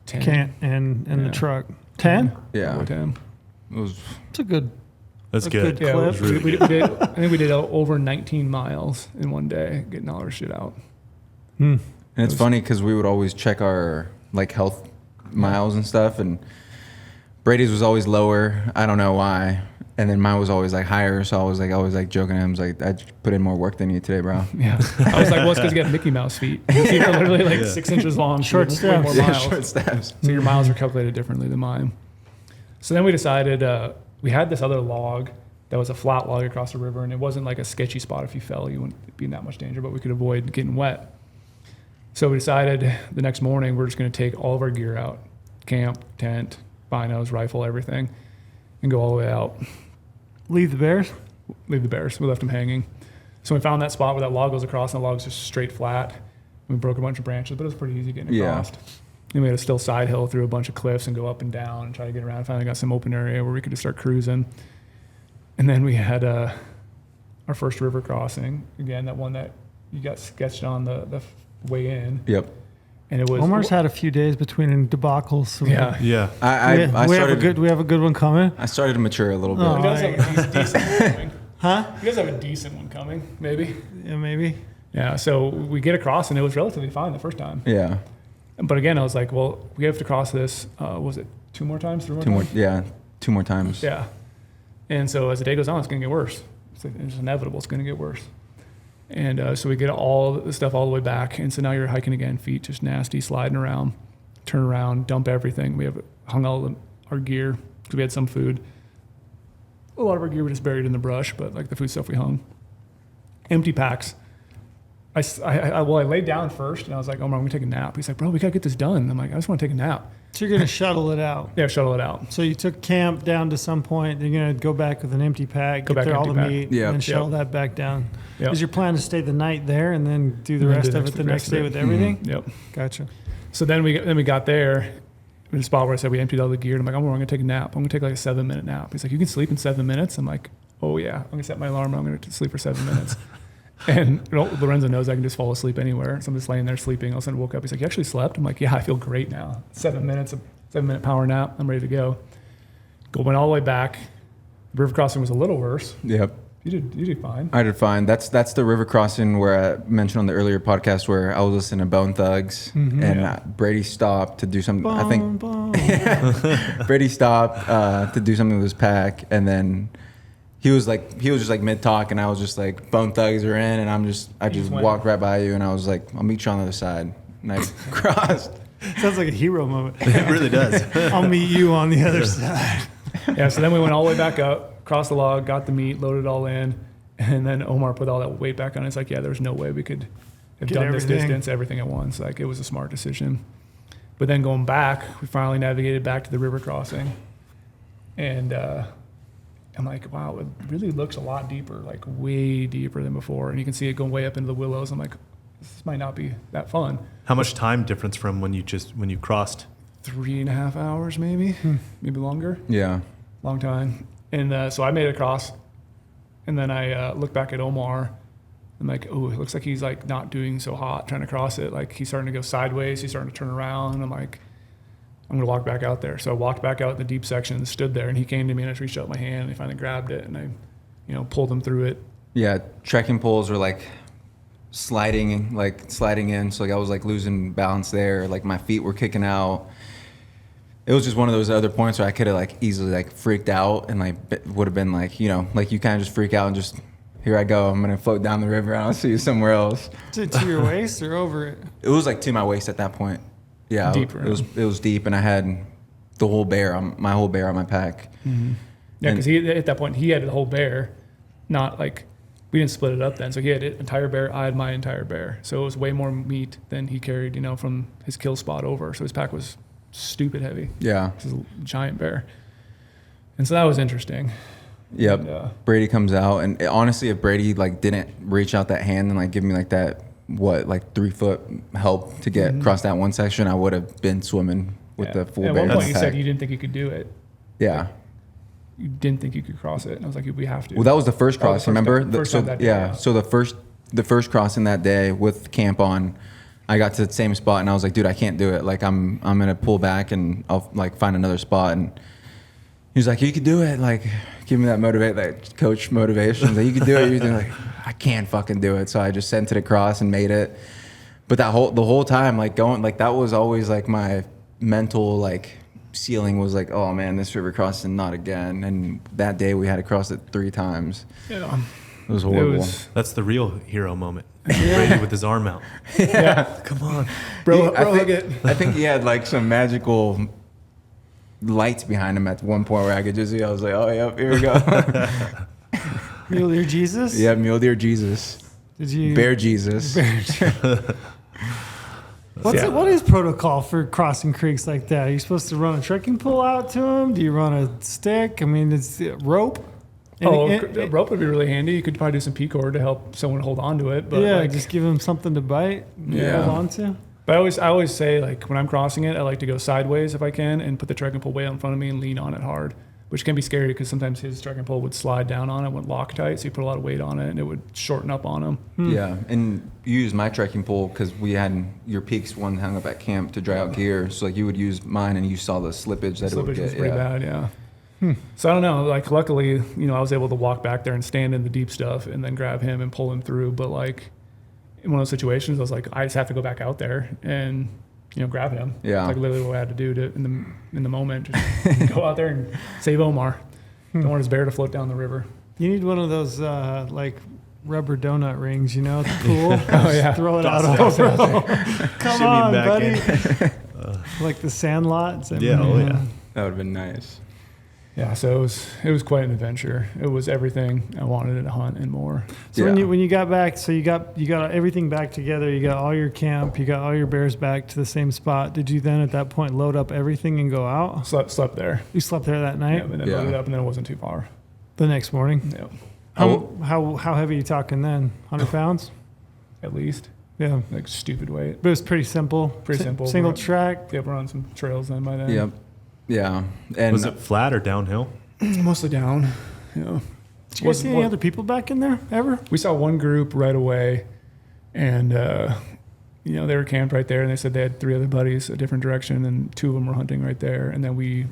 10. and the truck? 10? Yeah. Over 10. It was It's a good. That's A good. good Yeah, clip. we did, I think we did over 19 miles in one day getting all our shit out. And it's funny because we would always check our like health miles and stuff, and Brady's was always lower. I don't know why. And then mine was always like higher. So I was like joking at him. I was like, I put in more work than you today, bro. Yeah. I was like, well, it's because you got Mickey Mouse feet. Your feet are literally like 6 inches long. Short so you have way more steps. miles. Short steps. So your miles are calculated differently than mine. So then we decided, we had this other log that was a flat log across the river, and it wasn't like a sketchy spot. If you fell, you wouldn't be in that much danger, but we could avoid getting wet. So we decided the next morning we're just going to take all of our gear out, camp, tent, binos, rifle, everything, and go all the way out. Leave the bears? Leave the bears. We left them hanging. So we found that spot where that log goes across, and the log's just straight flat. We broke a bunch of branches, but it was pretty easy getting across. Then we had to still side hill through a bunch of cliffs and go up and down and try to get around. Finally got some open area where we could just start cruising. And then we had our first river crossing. Again, that one that you got sketched on the way in. Yep. And it was Omar's had a few days between debacles. So yeah. Yeah. I started. we have a good one coming. I started to mature a little bit. Oh. He does have a decent one coming. Huh? He does have a decent one coming, maybe. Yeah, maybe. Yeah, so we get across, and it was relatively fine the first time. Yeah. But again, I was like, well, we have to cross this, was it 2 more times, 3 more times? Yeah. 2 more times. Yeah. And so as the day goes on, it's going to get worse. It's inevitable. It's going to get worse. And so we get all the stuff all the way back. And so now you're hiking again, feet just nasty, sliding around, turn around, dump everything. We have hung all our gear because we had some food. A lot of our gear was just buried in the brush, but like the food stuff we hung. Empty packs. I laid down first, and I was like, Omar, I'm going to take a nap. He's like, bro, we got to get this done. I'm like, I just want to take a nap. So you're going to shuttle it out. Yeah, shuttle it out. So you took camp down to some point. You're going to go back with an empty pack, Go get back there all the empty pack. meat, Yep. and then shuttle Yep. that back down. Yep. Is your plan to stay the night there and then do the And then rest do of it the next day with everything? Yep. Gotcha. So then we got there, in a spot where I said we emptied all the gear. And I'm like, I'm going to take a nap. I'm going to take like a 7-minute nap. He's like, you can sleep in 7 minutes? I'm like, oh yeah. I'm going to set my alarm. I'm going to sleep for 7 minutes. And Lorenzo knows I can just fall asleep anywhere. So I'm just laying there sleeping. All of a sudden woke up. He's like, you actually slept? I'm like, yeah, I feel great now. 7 minutes, a 7-minute power nap. I'm ready to go. Went all the way back. The river crossing was a little worse. Yep. You did fine. I did fine. That's the river crossing where I mentioned on the earlier podcast where I was listening to Bone Thugs and Brady stopped to do something. I think Brady stopped to do something with his pack, and then he was just like mid talk, and I was just like, Bone Thugs are in, and I just went. walked right by you, and I was like, I'll meet you on the other side, and I crossed. Sounds like a hero moment. It really does. I'll meet you on the other side. Yeah, so then we went all the way back up, crossed the log, got the meat, loaded it all in, and then Omar put all that weight back on. It's like, yeah, there's no way we could have Get done everything. this distance, everything at once. Like, it was a smart decision. But then going back, we finally navigated back to the river crossing. And I'm like, wow, it really looks a lot deeper, like way deeper than before. And you can see it going way up into the willows. I'm like, this might not be that fun. How much time difference from when you crossed? 3.5 hours, maybe longer. Yeah. Long time. And so I made it across, and then I looked back at Omar. I'm like, oh, it looks like he's like not doing so hot trying to cross it. Like, he's starting to go sideways. He's starting to turn around. I'm like, I'm going to walk back out there. So I walked back out in the deep section and stood there, and he came to me, and I just reached out my hand, and he finally grabbed it, and I, pulled him through it. Yeah. Trekking poles were like sliding in. So like I was like losing balance there. Like my feet were kicking out. It was just one of those other points where I could have like easily like freaked out and like would have been like, like you kind of just freak out and just, here I go. I'm going to float down the river. I'll see you somewhere else. To your waist or over it? It was like to my waist at that point. Yeah. Deeper. It was deep, and I had my whole bear on my pack. Mm-hmm. Yeah, because at that point he had the whole bear. not like we didn't split it up then. So he had an entire bear, I had my entire bear. So it was way more meat than he carried, from his kill spot over. So his pack was stupid heavy. Yeah. This is a giant bear. And so that was interesting. Yep. And, Brady comes out, and honestly, if Brady like didn't reach out that hand and like give me like that 3 foot help to get across that one section, I would have been swimming with the full At bear. one point, you pack. said you didn't think you could do it. Yeah. You didn't think you could cross it. And I was like, we have to. Well, that was the first cross. Remember? First time that day, yeah. So the first crossing that day with camp on, I got to the same spot, and I was like, dude, I can't do it. Like I'm gonna pull back and I'll like find another spot. And he was like, you could do it. Like give me that coach motivation. Like you could do it. You're like, I can't fucking do it. So I just sent it across and made it. But the whole time, like going, like that was always like my mental like ceiling was like, oh man, this river crossing, not again. And that day we had to cross it 3 times. Yeah. It was horrible. That's the real hero moment. Brady with his arm out. Yeah. Come on. Bro, I think he had like some magical lights behind him at one point where I could just see. I was like, oh yep, here we go. Mule Deer Jesus? Yeah, Mule Deer Jesus. Did you Bear Jesus. What is protocol for crossing creeks like that? Are you supposed to run a trekking pole out to them? Do you run a stick? I mean, it's rope. Rope would be really handy. You could probably do some P-cord to help someone hold on to it. But yeah, like, just give them something to bite. Yeah. Hold on to. But I always say, like, when I'm crossing it, I like to go sideways if I can and put the trekking pole way out in front of me and lean on it hard, which can be scary because sometimes his trekking pole would slide down on it, went Loctite, so you put a lot of weight on it and it would shorten up on him. Yeah, and you use my trekking pole because we had your Peaks one hung up at camp to dry out gear. So like you would use mine, and you saw the slippage that it would Slippage get. was pretty bad, yeah. So I don't know. Like, luckily, I was able to walk back there and stand in the deep stuff and then grab him and pull him through. But like in one of those situations, I was like, I just have to go back out there and grab him. Yeah. It's like literally what I had to do in the moment. Just go out there and save Omar. Don't want his bear to float down the river. You need one of those like rubber donut rings, at the pool. Oh yeah. Throw it Toss out it over. out Come Shimmy on, back buddy. Like the Sandlot. Yeah, oh yeah. That would have been nice. Yeah, so it was quite an adventure. It was everything I wanted in a hunt and more. So when you got back, so you got everything back together. You got all your camp. You got all your bears back to the same spot. Did you then at that point load up everything and go out? Slept there. You slept there that night. Yeah, and then loaded up, and then it wasn't too far. The next morning. Yeah, How heavy are you talking then? 100 pounds? at least. Yeah. Like stupid weight. But it was pretty simple. Pretty simple. Single We're- track. Yeah, we're on some trails then by then. Yep. Yeah. And Was it flat or downhill? Mostly down. Yeah. Did you guys see any other people back in there ever? We saw one group right away, and they were camped right there, and they said they had 3 other buddies a different direction, and 2 of them were hunting right there, and then we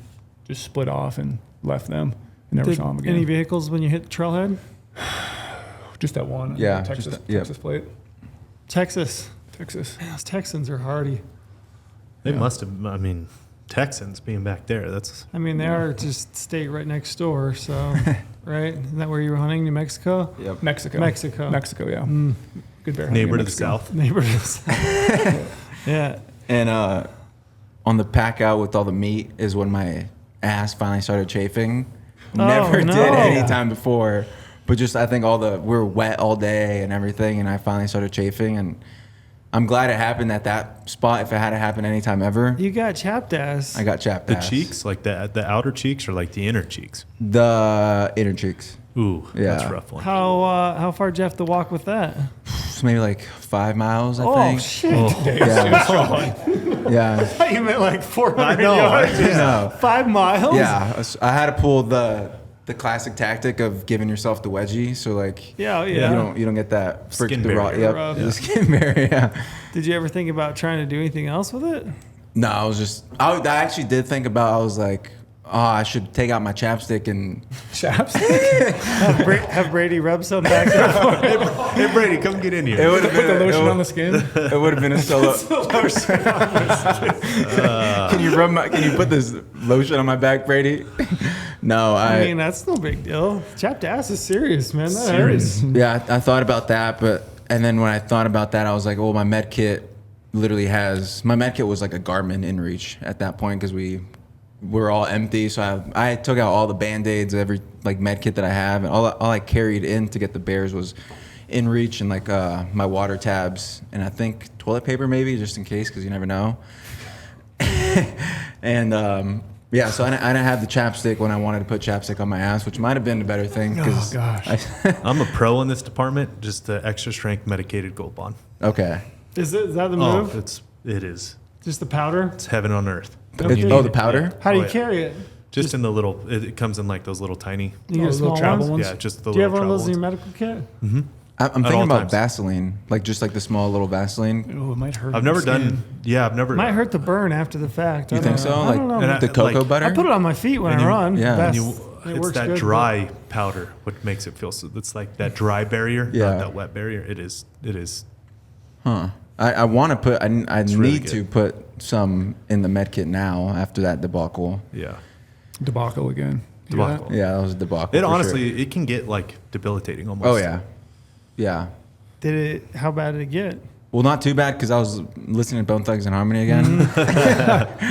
just split off and left them and never saw them again. Any vehicles when you hit the trailhead? Just that one. Yeah, Texas, just that- yeah. Texas plate. Texas. Texas. Man, those Texans are hardy. They Yeah. must have. I mean, Texans being back there. That's I mean, they are just state right next door. So, right? Isn't that where you were hunting? New Mexico? Yep. Mexico. Mexico, yeah. Mm, Good bear hunting neighbor in to the Mexico. south. neighbors. Yeah. And on the pack out with all the meat is when my ass finally started chafing. Oh, Never no. did any time before, but just I think we were wet all day and everything, and I finally started chafing, and I'm glad it happened at that spot. If it had happened anytime ever, You got chapped ass. I got chapped The ass. cheeks, like the outer cheeks, or like the inner cheeks. The inner cheeks. Ooh, that's Yeah. a rough one. How far did you have to walk with that? It's maybe like 5 miles, I Oh, think. shit. Yeah. Yeah. You meant like 400 I know. yards. No. 5 miles? Yeah. I had to pull the classic tactic of giving yourself the wedgie. So like, Yeah, yeah. you don't get that Skin the raw. barrier. Yep. Rub. The skin barrier. Yeah. Did you ever think about trying to do anything else with it? No, I actually did think about. I was like, oh, I should take out my chapstick and Chaps. Have Brady rub some back there? Hey Brady, come get in it here. would have Put the been lotion on the skin. it would have been a solo. Can you put this lotion on my back, Brady? No, I mean, that's no big deal. Chapped ass is serious, man. That Serious. hurts. Yeah, I thought about that, and then when I thought about that, I was like, well, my med kit literally my med kit was like a Garmin InReach at that point because we were all empty. So I took out all the Band-Aids, every like med kit that I have, and all I carried in to get the bears was in reach and like my water tabs and I think toilet paper maybe just in case because you never know. And yeah, so I didn't have the chapstick when I wanted to put chapstick on my ass, which might have been a better thing. Oh gosh. I'm a pro in this department. Just the extra strength medicated Gold Bond. Okay. Is that the Oh, move? it is. Just the powder? It's heaven on earth. Okay. Oh, the powder? How do you Oh, yeah. carry it? Just in the little. It comes in like those little tiny. You get those small little travel ones? ones? Yeah, just the Do you have little one of those in travel your ones. medical kit? I'm At thinking all about times. Vaseline, like just like the small little Vaseline. Oh, it might hurt. I've your never skin. done. Yeah, I've never. Might hurt the burn after the fact. You I think don't so? know. I Like don't know. And the cocoa like- butter? I put it on my feet when And I you- run. Yeah. That's, And it it's works that good. dry powder what makes it feel so. It's like that dry barrier, Yeah. not that wet barrier. It is. Huh. I want to put, I really need good. to put some in the med kit now after that debacle. Yeah. Debacle again. You hear that? Debacle. Yeah, that was a debacle. It for honestly, sure. it can get like debilitating almost. Oh, yeah. Yeah. How bad did it get? Well, not too bad because I was listening to Bone Thugs and Harmony again.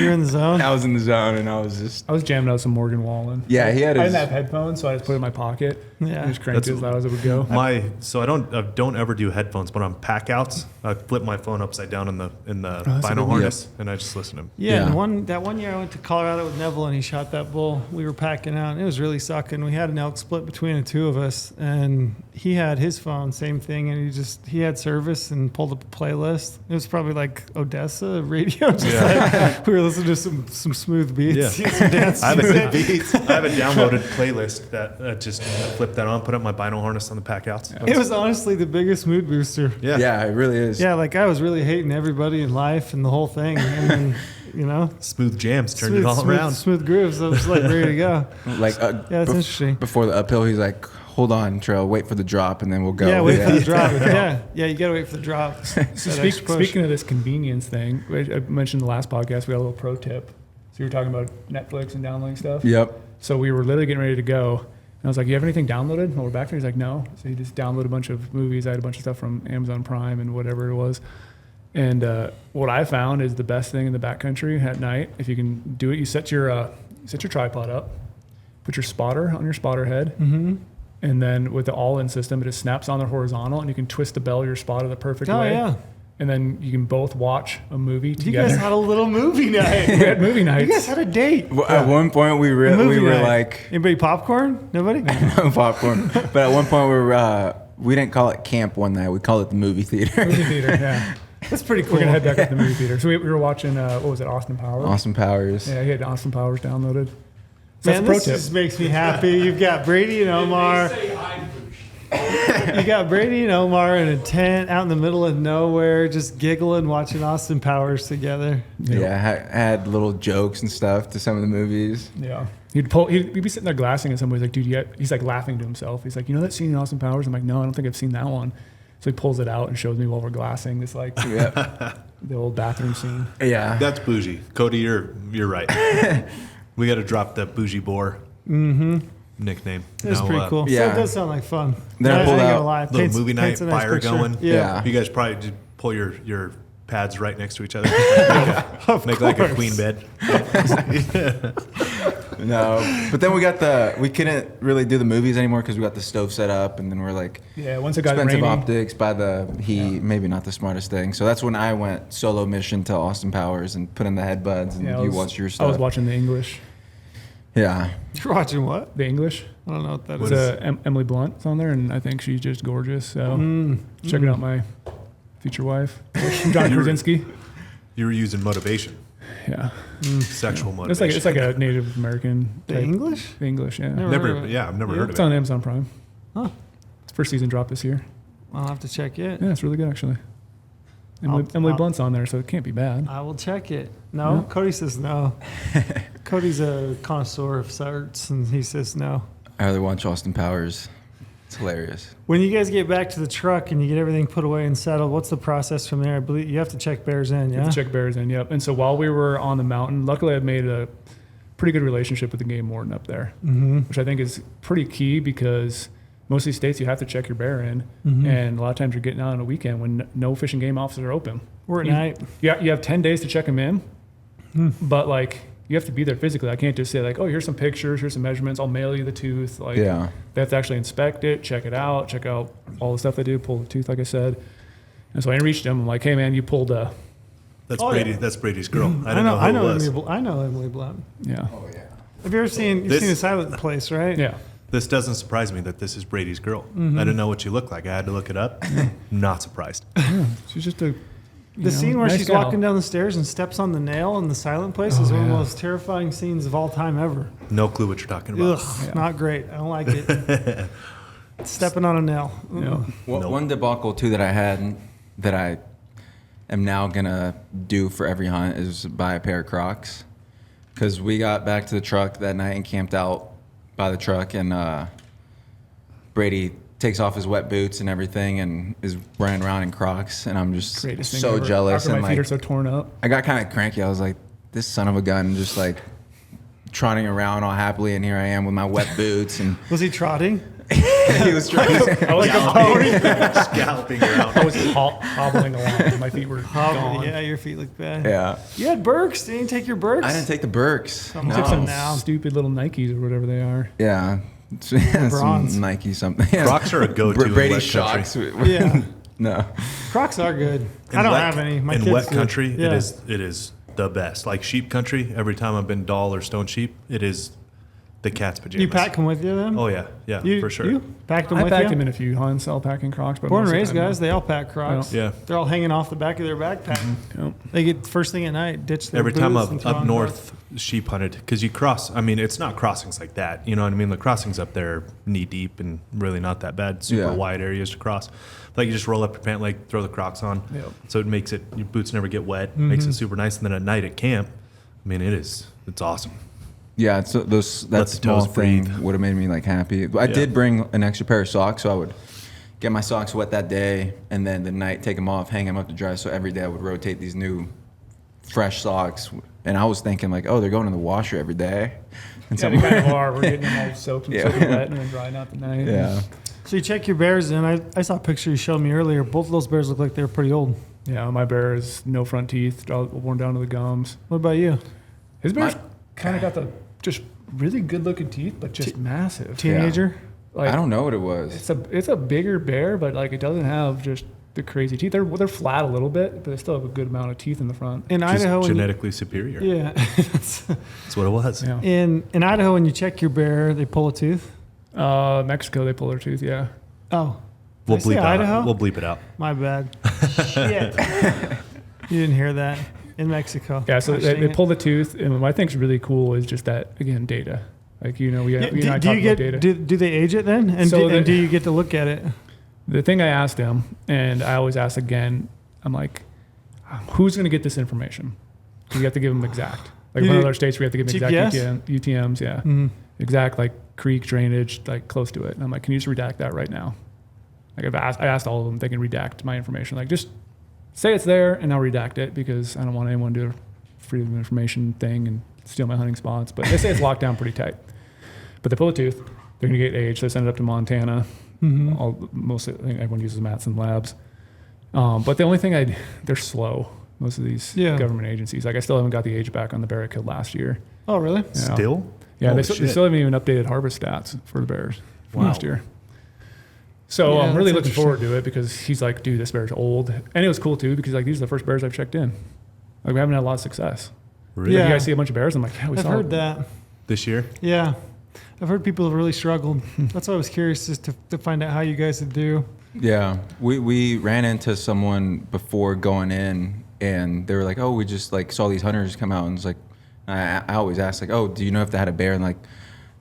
You're in the zone? I was in the zone and I was just, I was jamming out some Morgan Wallen. yeah, he had I his, didn't have headphones, so I just put it in my pocket. Yeah. And just cranked it That's- as loud as it would go. So I don't ever do headphones, but on pack outs, I flip my phone upside down in the that's a vinyl good- harness and I just listen to them. Yeah, Yeah. and that one year I went to Colorado with Neville and he shot that bull. We were packing out and it was really sucking. We had an elk split between the two of us and he had his phone, same thing, and he had service and pulled up a playlist. It was probably like Odessa radio. Just like, we were listening to some smooth beats, Yeah. some dance I have a music. I have a downloaded playlist that just flip that on, put up my vinyl harness on the pack outs. It was honestly the biggest mood booster. Yeah. yeah, it really is. Yeah, like I was really hating everybody in life and the whole thing, and then Smooth jams turned it all around. smooth grooves. I was like ready to go. Like, Yeah, it's interesting. before the uphill, he's like, hold on, Trail, wait for the drop and then we'll go. Yeah, wait for the drop. Yeah, you gotta wait for the drop. So speaking of this convenience thing, I mentioned in the last podcast, we got a little pro tip. So you were talking about Netflix and downloading stuff. Yep. So we were literally getting ready to go. And I was like, you have anything downloaded? And we're back there. He's like, no. So he just downloaded a bunch of movies. I had a bunch of stuff from Amazon Prime and whatever it was. And what I found is the best thing in the backcountry at night, if you can do it, you set your tripod up, put your spotter on your spotter head, and then with the all-in system, it just snaps on the horizontal, and you can twist the bell of your spotter the perfect Oh way. yeah, And then you can both watch a movie you together. guys had a little movie night. We had movie You nights. guys had a date. Well, at one point, we A were movie night. like, Anybody popcorn? Nobody. popcorn. But at one point, we didn't call it camp one night. We called it the movie theater. Movie theater, yeah. That's pretty cool. We're gonna head back up to the movie theater. So we were watching, what was it, Austin Powers? Austin Powers. Yeah, he had Austin Powers downloaded. So Man, that's a pro this tip. just makes me happy. You've got Brady and Omar. You got Brady and Omar in a tent out in the middle of nowhere, just giggling, watching Austin Powers together. Yeah, had little jokes and stuff to some of the movies. Yeah. He'd be sitting there glassing at somebody. He's like, dude, he's like laughing to himself. He's like, you know that scene in Austin Powers? I'm like, no, I don't think I've seen that one. So he pulls it out and shows me while we're glassing. It's like Yeah. the old bathroom scene. Yeah. That's bougie. Cody, you're right. We got to drop that bougie boar nickname. It's No, pretty cool. So yeah. it does sound like fun. Then I ain't pulled gonna out lie. little movie night, paints a nice fire picture. going. Yeah. You guys probably just pull your pads right next to each other. Make like a queen bed. No, but then we couldn't really do the movies anymore because we got the stove set up, and then we're like, Yeah, once it got expensive rainy. optics by the heat, maybe not the smartest thing. So that's when I went solo mission to Austin Powers and put in the headbuds, and Yeah, you watched your I stuff. was watching The English. Yeah, You're watching what? The English. I don't know what that It's is. Emily Blunt's on there, and I think she's just gorgeous. So check it out, my future wife, John Krasinski. You were using motivation, Yeah, sexual motivation. it's like a Native American. The type- English? The English, yeah. Never heard of it. I've never heard of It's it. on Amazon Prime. Huh. It's first season dropped this year. I'll have to check it. Yeah, it's really good actually. I'll- Emily I'll- Blunt's on there, so it can't be bad. I will check it. No, Yeah. Cody says no. Cody's a connoisseur of sorts, and he says no. I really watch Austin Powers. It's hilarious. When you guys get back to the truck and you get everything put away and settled, what's the process from there? I believe you have to check bears in, You yeah? have to check bears in, yep. And so while we were on the mountain, luckily I've made a pretty good relationship with the game warden up there, which I think is pretty key because most of these states you have to check your bear in, and a lot of times you're getting out on a weekend when no fish and game offices are open. We're at You- night. You have 10 days to check them in, but like you have to be there physically. I can't just say like, oh, here's some pictures, here's some measurements, I'll mail you the tooth. Like, Yeah. they have to actually inspect it, check out all the stuff they do, pull the tooth, like I said. And so I reached him. I'm like, hey man, you pulled a. That's Oh, Brady. yeah. That's Brady's girl. I I don't know who I it know was. I know Emily Blunt. Yeah. Oh yeah. Have you ever seen? You've This- seen the Silent Place, right? Yeah. This doesn't surprise me that this is Brady's girl. I didn't know what she looked like. I had to look it up. Not surprised. She's just a. The scene where nice she's gal. walking down the stairs and steps on the nail in the Silent Place is one of the most terrifying scenes of all time ever. No clue what you're talking about. Ugh, not great. I don't like it. Stepping on a nail. Yeah. One debacle too that I had that I am now gonna do for every hunt is buy a pair of Crocs, because we got back to the truck that night and camped out by the truck, and Brady takes off his wet boots and everything and is running around in Crocs, and I'm just Greatest thing so ever. jealous. After And my feet are like, so torn up. I got kind of cranky. I was like, this son of a gun, just like trotting around all happily, and here I am with my wet boots, and Was he trotting? he was trying. I was Galloping around. I was hobbling along. My feet were gone. Yeah, your feet look bad. Yeah, You had Birks. Didn't you take your Birks? I didn't take the Birks. Come I on. took some now. stupid little Nikes or whatever they are. Yeah. Bronze. Some Nike something. Crocs are a go-to in Brady wet shocks. Yeah. No. Crocs are good. In I don't wet- have any. My in kids wet do. country, Yeah. it is the best. Like sheep country, every time I've been doll or stone sheep, it is the cat's pajamas. You pack them with you then? Oh yeah, You, for sure. You packed them I with packed you? them in a few hunts, all packing Crocs. But Born and most of the raised time, guys, they all pack Crocs. Yeah. They're all hanging off the back of their backpack. Yep. They get first thing at night, ditch their Every time boots and I've throw up on north sheep hunted, because you cross. I mean, it's not crossings like that. You know what I mean? The crossings up there are knee deep and really not that bad. Super Yeah. wide areas to cross. Like you just roll up your pant leg, throw the Crocs on. Yep. So it makes it your boots never get wet. Makes Mm-hmm. it super nice. And then at night at camp, I mean, it's awesome. Yeah, it's that the small toes thing breathe. would have made me like happy. I did bring an extra pair of socks, so I would get my socks wet that day, and then the night take them off, hang them up to dry. So every day I would rotate these new, fresh socks. And I was thinking like, oh, they're going in the washer every day. And Yeah, they kind of are. We're getting them all soaked and Yeah. soaking wet and then drying out the night. yeah, So you check your bears in. I saw a picture you showed me earlier. Both of those bears look like they were pretty old. Yeah, my bear is no front teeth, all worn down to the gums. What about you? His bear's My- kind of got the just really good looking teeth, but just massive. Teenager? Like, I don't know what it was. It's a bigger bear, but like it doesn't have just the crazy teeth. They're flat a little bit, but they still have a good amount of teeth in the front. In Just Idaho, when you- genetically superior. yeah. That's what it was. Yeah. in Idaho, when you check your bear, they pull a tooth. Mexico, they pull their tooth. Yeah. Oh, We'll Did I say bleep out. Idaho? We'll bleep it out. my bad. Shit. You didn't hear that in Mexico. Yeah. So Gosh, they dang it. pull the tooth, and what I think is really cool is just that again data. Like we Yeah, you and I do talk you about get data. do they age it then? And, So and the- do you get to look at it? The thing I asked him, and I always ask again, I'm like, who's going to get this information? Do we have to give them exact? Like You one do- of other states, we have to give them exact GPS? UTMs, yeah. Exact, like creek drainage, like close to it. And I'm like, can you just redact that right now? Like I asked all of them, if they can redact my information. Like just say it's there and I'll redact it because I don't want anyone to do a freedom of information thing and steal my hunting spots. But they say it's locked down pretty tight. But they pull a tooth, they're going to get age. They send it up to Montana. Mostly, I think everyone uses Matson Labs. But the only thing they're slow. Most of these Yeah. government agencies. Like I still haven't got the age back on the bear I killed last year. Oh, really? Yeah. Still? Yeah, Holy they shit. still haven't even updated harvest stats for the bears from Wow. last year. So Yeah, I'm really that's looking forward to it because he's like, dude, this bear's old. And it was cool too because like these are the first bears I've checked in. Like we haven't had a lot of success. Really? Yeah. You guys see a bunch of bears? I'm like, yeah, we I've saw heard that. This year? Yeah. I've heard people have really struggled. That's why I was curious just to find out how you guys would do. Yeah, we ran into someone before going in, and they were like, "Oh, we just like saw these hunters come out," and it's like, I always ask like, "Oh, do you know if they had a bear?" And like,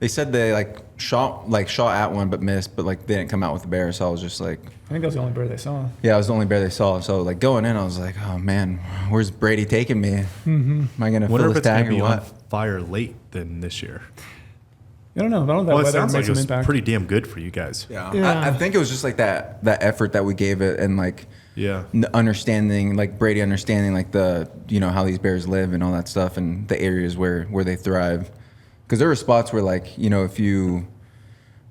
they said they shot at one but missed, but like they didn't come out with a bear. So I was just like, I think that was the only bear they saw. yeah, it was the only bear they saw. So like going in, I was like, oh man, where's Brady taking me? Am I gonna Wonder fill if his it's going tag to or be on what? fire late than this year. I don't know. I don't know if that Well, it weather sounds like makes it an was impact. pretty damn good for you guys. Yeah, Yeah. I think it was just like that effort that we gave it, and like Yeah. understanding, like Brady understanding like the how these bears live and all that stuff, and the areas where they thrive. Because there were spots where like if you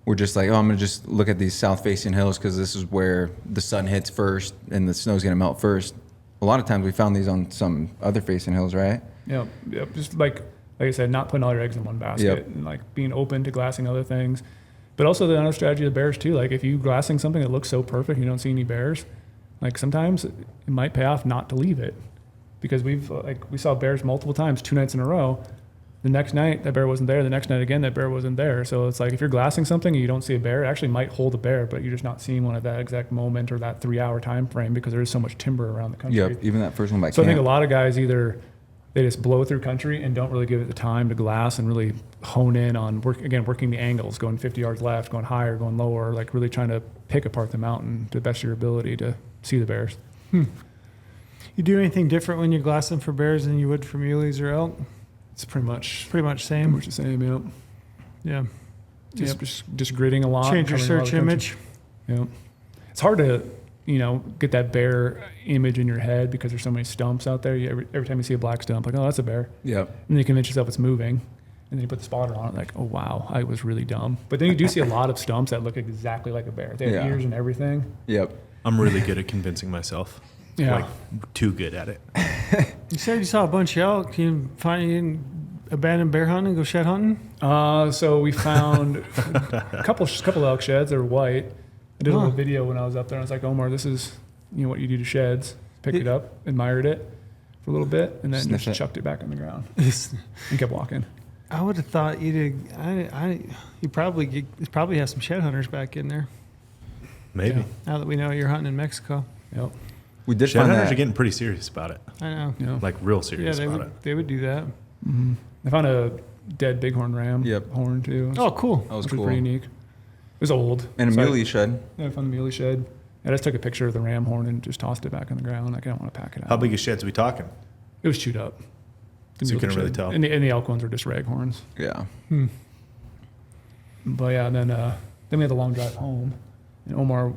were just like, oh, I'm gonna just look at these south facing hills because this is where the sun hits first and the snow's gonna melt first. A lot of times we found these on some other facing hills, right? Yeah. Just like like I said, not putting all your eggs in one basket, Yep. and like being open to glassing other things. But also the other strategy of bears too. Like if you glassing something that looks so perfect, and you don't see any bears. Like sometimes it might pay off not to leave it, because we saw bears multiple times, 2 nights in a row. The next night that bear wasn't there. The next night again that bear wasn't there. So it's like if you're glassing something and you don't see a bear, it actually might hold a bear, but you're just not seeing one at that exact moment or that 3-hour time frame because there is so much timber around the country. Yep. Even that first one by So I think a camp. lot of guys either they just blow through country and don't really give it the time to glass and really hone in on working the angles, going 50 yards left, going higher, going lower, like really trying to pick apart the mountain to the best of your ability to see the bears. You do anything different when you're glassing for bears than you would for muleys or elk? It's pretty much Pretty much same. the same, yeah. Yeah. Just gridding a lot. Change your covering a lot search of country. image. Yeah. It's hard to, get that bear image in your head because there's so many stumps out there. Every time you see a black stump, like, oh, that's a bear. Yep. And then you convince yourself it's moving. And then you put the spotter on it, like, oh, wow, I was really dumb. But then you do see a lot of stumps that look exactly like a bear. They have Yeah. ears and everything. Yep. I'm really good at convincing myself. Yeah. Like, too good at it. You said you saw a bunch of elk. You didn't abandon bear hunting and go shed hunting? So we found a couple elk sheds. They're white. I did a little video when I was up there. I was like, Omar, this is what you do to sheds. Picked it up, admired it for a little bit, and then Sniff just it. chucked it back on the ground and kept walking. I would have thought you probably have some shed hunters back in there Maybe. Yeah. now that we know you're hunting in Mexico. Yep. We did Shed find hunters that. are getting pretty serious about it. I know. Yeah. Like, real Yeah, serious about it. they would do that. Mm-hmm. I found a dead bighorn ram Yep. horn too. Oh, cool. That was which was cool. pretty unique. It was old. And a So muley shed. I found the muley shed. I just took a picture of the ram horn and just tossed it back on the ground. Like, I don't want to pack it out. How big a sheds we talking? It was chewed up. The So you muley couldn't really shed. tell? And the elk ones were just rag horns. Yeah. But yeah, and then we had the long drive home, and Omar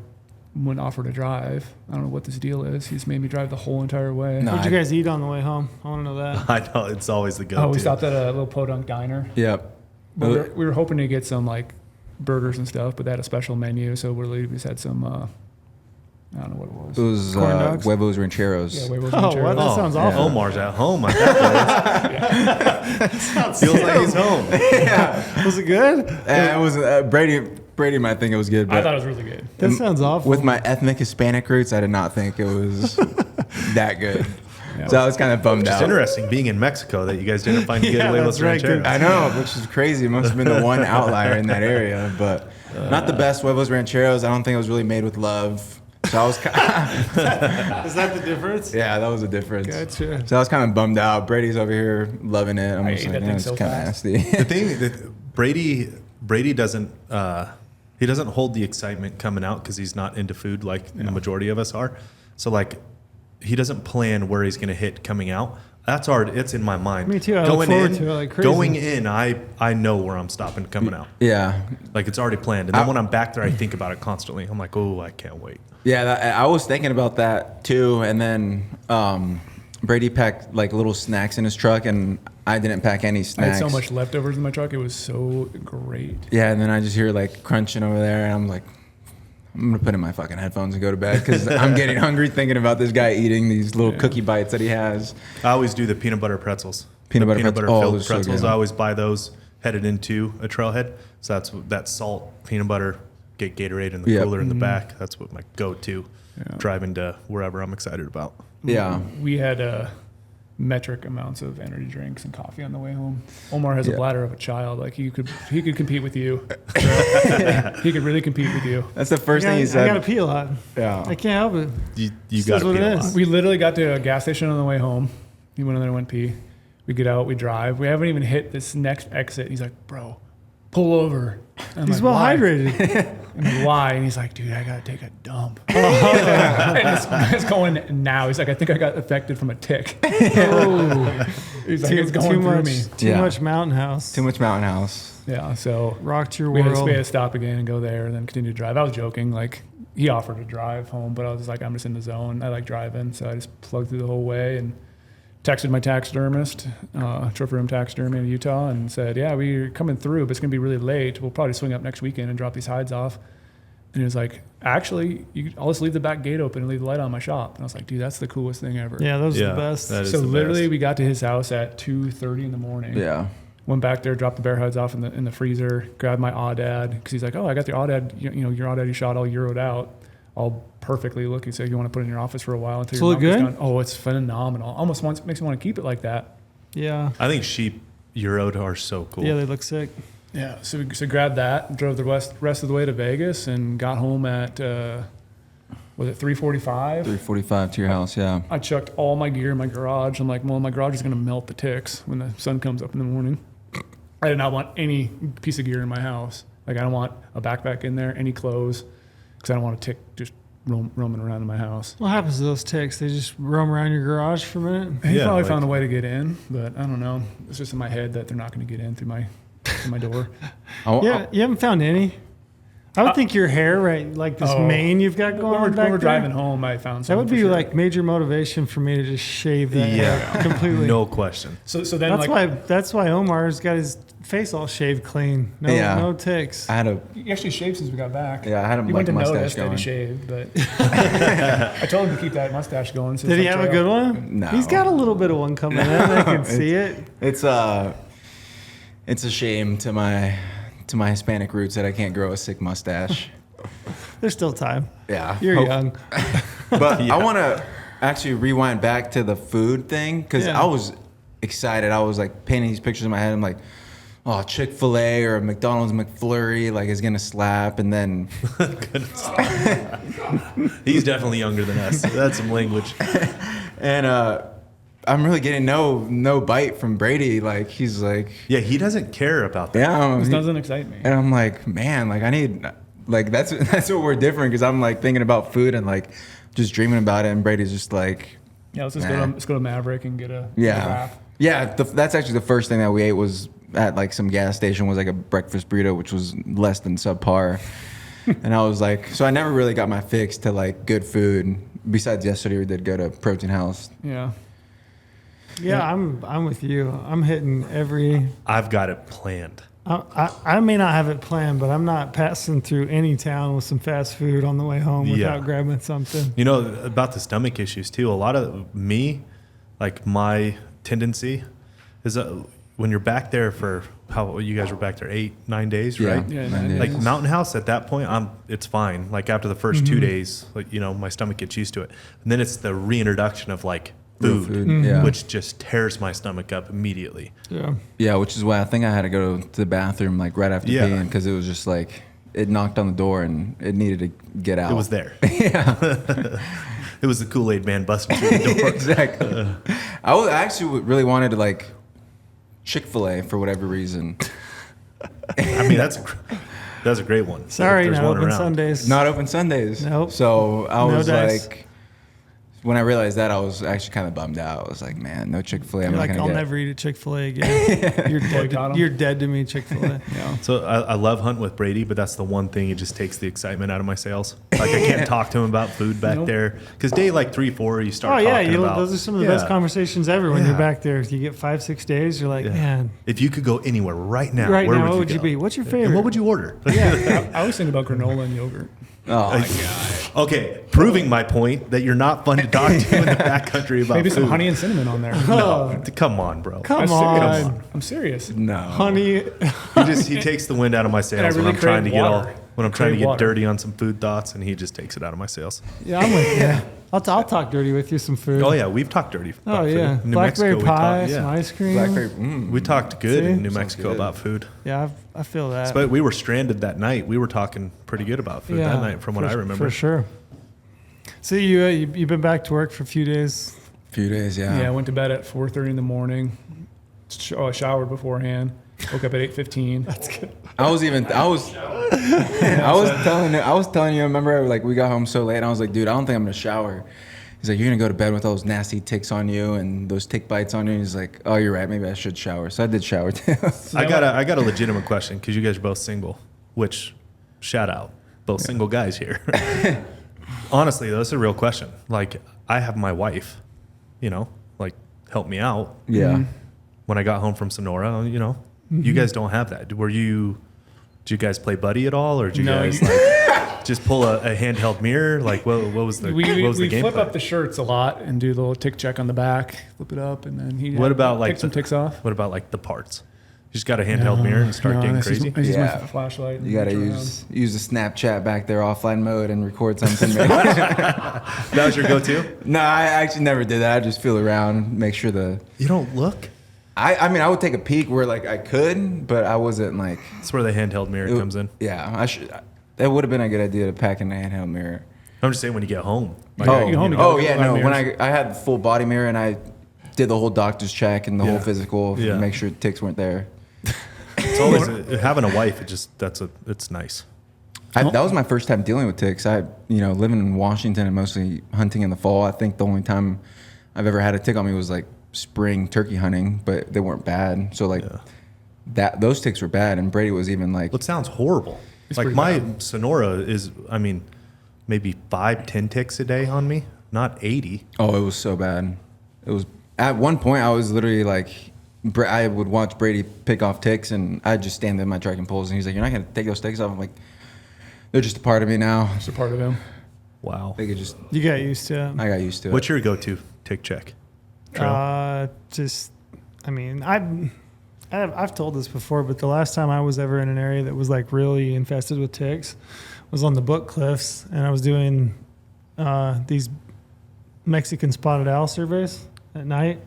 wouldn't offer to drive. I don't know what this deal is. He's made me drive the whole entire way. No. What'd you guys eat on the way home? I want to know that. I know, it's always the go-to. Oh, we stopped at a little podunk diner. Yep. But we were hoping to get some like burgers and stuff, but they had a special menu, so we just had some. I don't know what it was. It was Corn dogs? huevos rancheros. Yeah, huevos Oh, rancheros. what? That sounds awful. Omar's at home at that place. Feels like he's home. Was it good? It was Brady might think it was good, I but thought it was really good. That sounds awful. with my ethnic Hispanic roots, I did not think it was that good. Yeah. So I was kind of bummed It's out. interesting being in Mexico that you guys didn't find good Yeah, huevos that's right, rancheros. I know, which is crazy. It must have been the one outlier in that area, but not the best huevos rancheros. I don't think it was really made with love. So I was Is that the difference? yeah, that was a difference. Gotcha. So I was kind of bummed out. Brady's over here loving it. I'm I just ate like, that yeah, thing it's so kind of fast. nasty. The thing that Brady doesn't he doesn't hold the excitement coming out because he's not into food like the majority of us are. So like he doesn't plan where he's going to hit coming out. That's already it's in my mind. Me too. I look forward to it like crazy. Going in, I know where I'm stopping coming out. Yeah, Like it's already planned. And then when I'm back there, I think about it constantly. I'm like, oh, I can't wait. yeah. I was thinking about that too, and then Brady packed like little snacks in his truck, and I didn't pack any I snacks. had so much leftovers in my truck. It was so great. Yeah, and then I just hear like crunching over there, and I'm like, I'm gonna put in my fucking headphones and go to bed because I'm getting hungry thinking about this guy eating these little cookie bites that he has. I always do the peanut butter pretzels. Peanut The butter peanut pretzels. butter Oh, filled those are so pretzels. good. I always buy those headed into a trailhead. So that's salt, peanut butter, get Gatorade in the Yep. cooler in the back. That's what my go-to Yeah. driving to wherever I'm excited about. Yeah, We had metric amounts of energy drinks and coffee on the way home. Omar has a Yeah. bladder of a child. Like he could compete with you. He could really compete with you. that's the first thing he I said. gotta pee a lot. Yeah, I can't help it. You This got is to what be it a is. lot. We literally got to a gas station on the way home. He went in there and went pee. We get out, we drive. We haven't even hit this next exit. He's like, bro, pull over. I'm He's like, well "Why?" hydrated. I'm like, why? And he's like, dude, I gotta take a dump. And it's going now. He's like, I think I got affected from a tick. He's like, it's going through me. Too Yeah. much mountain house. too much mountain house. Yeah, so Rocked your we had world. to stop again and go there and then continue to drive. I was joking, like he offered to drive home, but I was just like, I'm just in the zone. I like driving, so I just plugged through the whole way and texted my taxidermist, trophy room taxidermy in Utah, and said, yeah, we're coming through, but it's gonna be really late. We'll probably swing up next weekend and drop these hides off. And he was like, actually, I'll just leave the back gate open and leave the light on my shop. And I was like, dude, that's the coolest thing ever. Yeah, those are the best. That is So the literally, best. we got to his house at 2:30 in the morning. Yeah. Went back there, dropped the bear hides off in the freezer, grabbed my Audad because he's like, oh, I got the Audad. You know, your Audad you shot all Euroed out, all perfectly looking. So you want to put it in your office for a while until your Does it look number's done. Oh, it's phenomenal. Almost makes me want to keep it like that. Yeah. I think sheep Euroed are so cool. Yeah, they look sick. Yeah. So grabbed that, drove the rest of the way to Vegas, and got home at was it 3:45? 3:45 to your house. Yeah. I chucked all my gear in my garage. I'm like, well, my garage is going to melt the ticks when the sun comes up in the morning. I did not want any piece of gear in my house. Like, I don't want a backpack in there, any clothes, because I don't want a tick just roaming around in my house. What happens to those ticks? They just roam around your garage for a minute? He Yeah, probably like- found a way to get in, but I don't know. It's just in my head that they're not going to get in through my door. Yeah, you haven't found any? I would think your hair, right, like this mane you've got going on When back we're there, driving home, I found that something would for be sure. like major motivation for me to just shave that Yeah. completely. No question. So then That's why Omar's got his face all shaved clean. No, Yeah. no ticks. I had a he actually shaved since we got back. Yeah, I had him You like went to mustache notice that going. he shaved, but I told him to keep that mustache going. Did he have a good one? No. He's got a little bit of one coming in. I can see it. It's a shame to my Hispanic roots that I can't grow a sick mustache. There's still time. Yeah. You're Hope- young. But I want to actually rewind back to the food thing because Yeah. I was excited. I was like painting these pictures in my head. I'm like, oh, Chick-fil-A or a McDonald's McFlurry like is gonna slap, and then He's definitely younger than us. That's some language. and I'm really getting no bite from Brady. Like he's like, Yeah, he doesn't care about that. yeah, This doesn't excite me. and I'm like, man, like I need, like that's what we're different because I'm like thinking about food and like just dreaming about it, and Brady's just like, Yeah, let's Nah. go to Maverick and get a yeah, wrap. yeah. That's actually the first thing that we ate was at like some gas station was like a breakfast burrito, which was less than subpar. And I was like, so I never really got my fix to like good food. Besides yesterday, we did go to Protein House. Yeah. Yeah, I'm with you. I'm hitting every. I've got it planned. I may not have it planned, but I'm not passing through any town with some fast food on the way home without Yeah. grabbing something. You know, about the stomach issues too, a lot of me, like my tendency is when you're back there for how you guys were back there 8-9 days, Yeah. right? Yeah, 9 days. Like Mountain House at that point, it's fine. Like after the 1st 2 days, like, you know, my stomach gets used to it. And then it's the reintroduction of like Real food, yeah. which just tears my stomach up immediately. Yeah. Yeah, which is why I think I had to go to the bathroom like right after Yeah. peeing because it was just like it knocked on the door and it needed to get out. It was there. Yeah, It was the Kool-Aid man busting through the door. exactly. I actually really wanted to like Chick-fil-A for whatever reason. I mean, that's a great one. Sorry, There's not one open around. Sundays. Not open Sundays. Nope. So I No was dice. like, when I realized that, I was actually kind of bummed out. I was like, man, no Chick-fil-A. I'm You're not like, gonna I'll get. never eat at Chick-fil-A again. You're dead. Boycott 'em. You're dead to me, Chick-fil-A. Yeah. So I love hunting with Brady, but that's the one thing. It just takes the excitement out of my sales. Like I can't talk to him about food back Nope. there because day like 3-4, you start. Oh yeah, talking about, those are some of the Yeah. best conversations ever when you're Yeah. back there. You get 5-6 days. You're like, Yeah. man, If you could go anywhere right now, right where now, would what you would you go? be? What's your And favorite? what would you order? Yeah. I was thinking about granola and yogurt. Oh my god. Okay, proving my point that you're not fun to talk to in the backcountry about Maybe food. some honey and cinnamon on there. No, come on, bro. Come I'm on. serious. I'm serious. No. Honey. He takes the wind out of my sails really when I'm trying to crave get water. when I'm trying to Crave get water. dirty on some food thoughts, and he just takes it out of my sails. Yeah, I'm with you. I'll talk dirty with you some food. Oh yeah, we've talked dirty. Oh about yeah. food. New Blackberry Mexico, pie, we some talked, ice cream. Blackberry. we talked good See? in New Sounds Mexico good. about food. Yeah, I feel that. But we were stranded that night. We were talking pretty good about food that night, from what I remember. For sure. So you've been back to work for a few days. Few days, Yeah, I yeah. went to bed at 4:30 in the morning. Showered beforehand. Woke up at 8:15. That's good. I was telling you, I remember like we got home so late and I was like, dude, I don't think I'm gonna shower. He's like, you're gonna go to bed with all those nasty ticks on you and those tick bites on you. He's like, oh, you're right, maybe I should shower. So I did shower too. I got a legitimate question because you guys are both single. Which, shout out, both single guys here. Honestly, though, that's a real question. Like, I have my wife, like help me out Yeah. when I got home from Sonora. You guys don't have that. Did you guys play buddy at all, or did you No, guys you- like? just pull a handheld mirror? Like, what was the We game flip plan? up the shirts a lot and do the little tick check on the back, flip it up, and then he What about like pick some ticks off. What about like the parts? You just got a handheld mirror and start getting crazy. I use Yeah. my flashlight. and You gotta reach use the Snapchat back there offline mode and record something. That was your go-to? No, I actually never did that. I just feel around, make sure You don't look. I mean, I would take a peek where like I could, but I wasn't like. That's where the handheld mirror comes in. Yeah, that would have been a good idea to pack in a handheld mirror. I'm just saying when you get home. Like, Oh, you home, you gotta oh go yeah, buy no. When mirrors. I had the full body mirror and I did the whole doctor's check and the whole Yeah. physical, Yeah. to make sure ticks weren't there. it's always having a wife. It's nice. That was my first time dealing with ticks. Living in Washington and mostly hunting in the fall. I think the only time I've ever had a tick on me was like spring turkey hunting, but they weren't bad. So like those ticks were bad, and Brady was even like. Well, it sounds horrible. It's Like pretty my bad. Sonora is, I mean, maybe 5-10 ticks a day on me, not 80. Oh, it was so bad. It was at one point I was literally like, I would watch Brady pick off ticks, and I'd just stand there in my tracking poles, and he's like, "You're not gonna take those ticks off." I'm like, "They're just a part of me now." It's a part of him. Wow. They could just. You got used to it. I got used to it. What's your go-to tick check? Trail? I've told this before, but the last time I was ever in an area that was like really infested with ticks was on the Book Cliffs, and I was doing these Mexican spotted owl surveys at night.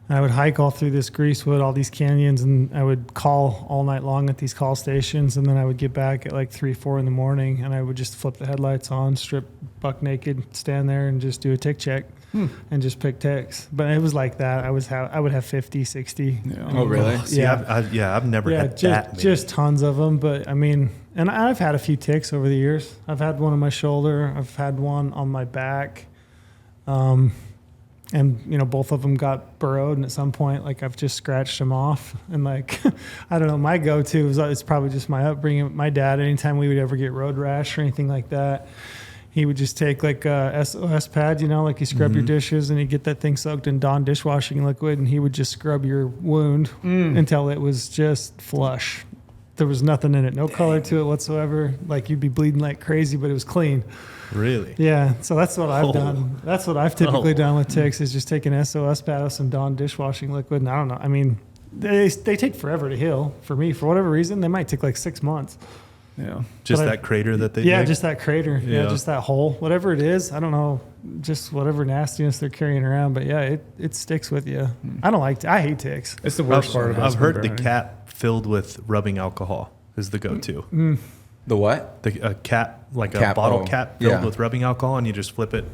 And I would hike all through this greasewood, all these canyons, and I would call all night long at these call stations, and then I would get back at like 3, 4 in the morning, and I would just flip the headlights on, strip buck naked, stand there, and just do a tick check. And just pick ticks. But it was like that. I would have 50, 60. Yeah. Oh, really? See, I've never had that many. just tons of them. But I mean, and I've had a few ticks over the years. I've had one on my shoulder. I've had one on my back. And both of them got burrowed. And at some point, like I've just scratched them off. And like, I don't know, my go-to is it's probably just my upbringing. My dad, anytime we would ever get road rash or anything like that, he would just take like a SOS pad, like you scrub your dishes, and he'd get that thing soaked in Dawn dishwashing liquid, and he would just scrub your wound until it was just flush. There was nothing in it, no color to it whatsoever. Like you'd be bleeding like crazy, but it was clean. Really? Yeah, so that's what I've Oh. done. That's what I've typically Oh. done with ticks is just take an SOS pad with some Dawn dishwashing liquid, and I don't know. I mean, they take forever to heal. For me, for whatever reason, they might take like 6 months. Yeah. Just But that crater that they Yeah, dig? just that crater. Yeah. Yeah. Just that hole. Whatever it is, I don't know. Just whatever nastiness they're carrying around. But yeah, it sticks with you. I hate ticks. It's the worst part of I've us heard bear the hunting. cat filled with rubbing alcohol is the go-to. The what? A cap, like a Cap, bottle oh, cap filled yeah. with rubbing alcohol, and you just flip it,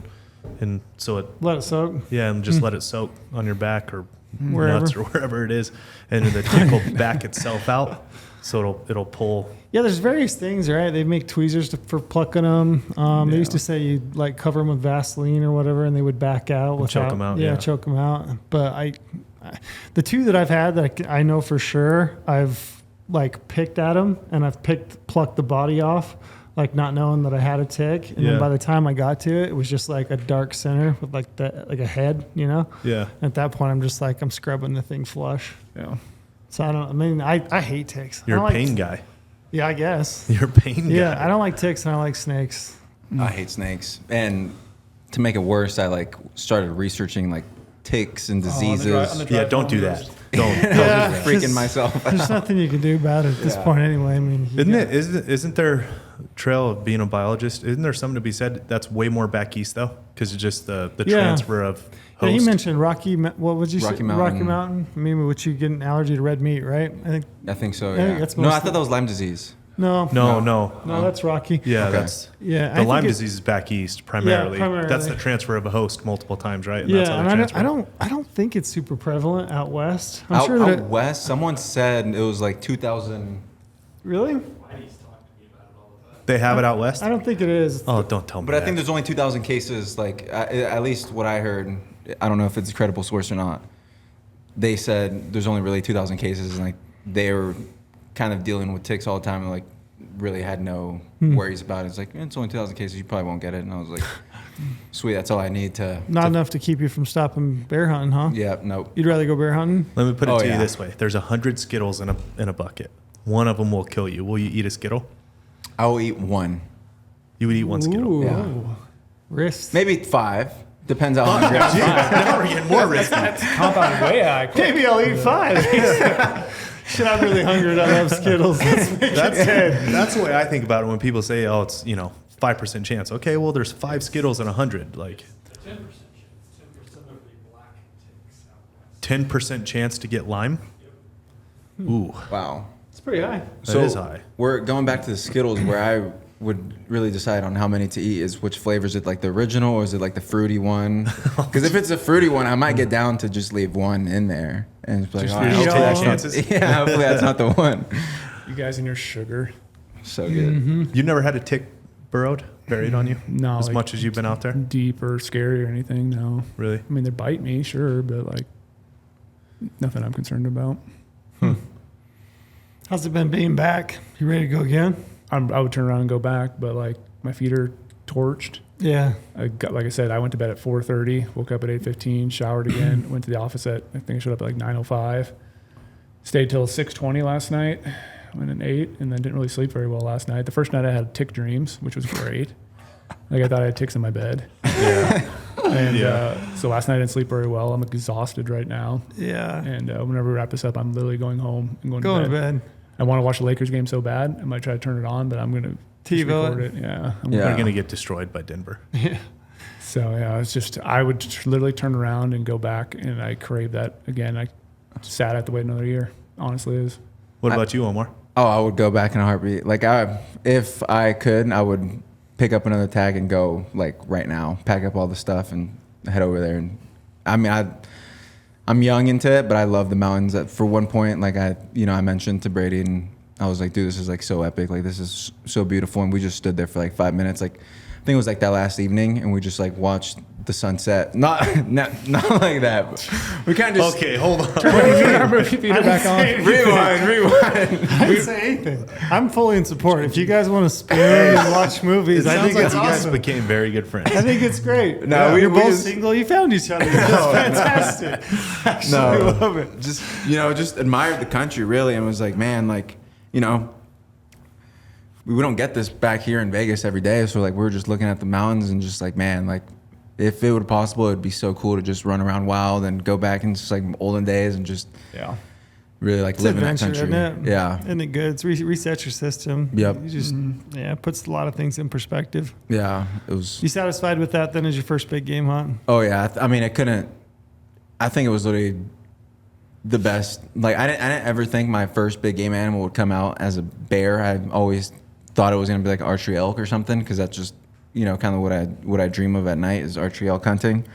and so it, Let it soak. and just let it soak on your back or Wherever. nuts or wherever it is, and then the tick will back itself out, so it'll pull. Yeah, there's various things, right? They make tweezers for plucking them. They used to say you'd like cover them with Vaseline or whatever, and they would back out. And choke without- 'em out, Yeah, yeah. choke them out. But the two that I've had that I know for sure, I've like picked at them, and I've plucked the body off, like not knowing that I had a tick. And Yeah. then by the time I got to it, it was just like a dark center with like a head, Yeah. At that point, I'm just like, I'm scrubbing the thing flush. Yeah. So I hate ticks. I You're a don't pain like, guy. Yeah, I guess. You're a pain Yeah, guy. I don't like ticks and I like snakes. I hate snakes, and to make it worse, I like started researching like ticks and diseases. Yeah, don't do that. Don't. Yeah, Freaking just- myself There's out. nothing you can do about it at this point anyway. I mean, Isn't there trail of being a biologist? Isn't there something to be said that's way more back east though? Because it's just the Yeah. transfer of Yeah, host. he mentioned what would you say? Rocky Mountain. Rocky Mountain. I mean, which you get an allergy to red meat, right? I think so. I think Yeah. that's No, I mostly- thought that was Lyme disease. No, No, that's Rocky. Yeah, Okay. that's Yeah, the Lyme disease is back east primarily. primarily. That's the transfer of a host multiple times, right? And Yeah, that's how and they I transfer. don't think it's super prevalent out west. I'm Out, sure that out west, someone said it was like 2000. really. They have it out west. I don't think it is. Oh, don't tell me. But I that. think there's only 2,000 cases. Like at least what I heard. I don't know if it's a credible source or not. They said there's only really 2,000 cases, and like they were kind of dealing with ticks all the time, and like really had no worries about it. It's like it's only 2,000 cases. You probably won't get it. And I was like, sweet, that's all I need to. Not enough to keep you from stopping bear hunting, huh? Yeah. Nope. You'd rather go bear hunting? Let me put it Oh, to you yeah. this way: there's 100 Skittles in a bucket. One of them will kill you. Will you eat a Skittle? I will eat one. You would eat one Skittle. Ooh. Yeah. Wrist. Maybe 5. Depends how hungry I am. Now we're getting more risky. Compounded way high. Maybe I'll eat 5. Shit, I'm really hungry and I love Skittles. That's the way I think about it when people say, "Oh, it's 5% chance." Okay, well, there's 5 Skittles in 100. Like 10% chance to get lime. Ooh, Wow. It's pretty high. that is high. We're going back to the Skittles where I would really decide on how many to eat is which flavor. Is it like the original or is it like the fruity one? Because if it's a fruity one, I might get down to just leave one in there. And it's like, Just oh, take hopefully your that's chances. not, yeah, hopefully that's not the one. You guys and your sugar. So good. You never had a tick buried on you? No, As like, much as you've been out there? deep or scary or anything. No. Really? I mean, they bite me, sure, but like nothing I'm concerned about. How's it been being back? You ready to go again? I would turn around and go back, but like my feet are torched. Yeah. Like I said, I went to bed at 4:30, woke up at 8:15, showered again, went to the office at, I think I showed up at like 9:05. Stayed till 6:20 last night, went at 8, and then didn't really sleep very well last night. The first night I had tick dreams, which was great. Like I thought I had ticks in my bed. Yeah. And so last night I didn't sleep very well. I'm exhausted right now. Yeah. And whenever we wrap this up, I'm literally going home and Going to bed. I want to watch the Lakers game so bad. I might try to turn it on, but I'm going to TiVo record it. Yeah. Yeah. They're going to get destroyed by Denver. Yeah. So yeah, it's just I would literally turn around and go back, and I crave that again. I sat at to wait another year. Honestly, is What about you, Omar? Oh, I would go back in a heartbeat. Like if I could, I would pick up another tag and go like right now, pack up all the stuff and head over there. And I mean, I'm young into it, but I love the mountains. For one point, like I mentioned to Brady, and I was like, dude, this is like so epic. Like this is so beautiful. And we just stood there for like 5 minutes. Like I think it was like that last evening, and we just like watched the sunset. Not like that. But we kind of just Okay, hold on. feet are back on. rewind. I didn't say anything. I'm fully in support. If you guys want to spoon and watch movies, It I sounds think like it's you guys awesome. became very good friends. I think it's great. No, we you're both just- single. You found each other. That's fantastic. Actually, I love it. just admired the country really, and was like, man, like, we don't get this back here in Vegas every day. So like we were just looking at the mountains and just like, man, like if it were possible, it'd be so cool to just run around wild and go back in just like olden days and just really like It's live in that adventure, country. isn't it? Yeah. Isn't it good? It's resets your system. Yep. You just, it puts a lot of things in perspective. Yeah. It was. You satisfied with that then as your first big game hunt? Oh yeah. I mean, I think it was literally the best. Like I didn't ever think my first big game animal would come out as a bear. I always thought it was going to be like archery elk or something, because that's just kind of what I dream of at night is archery elk hunting.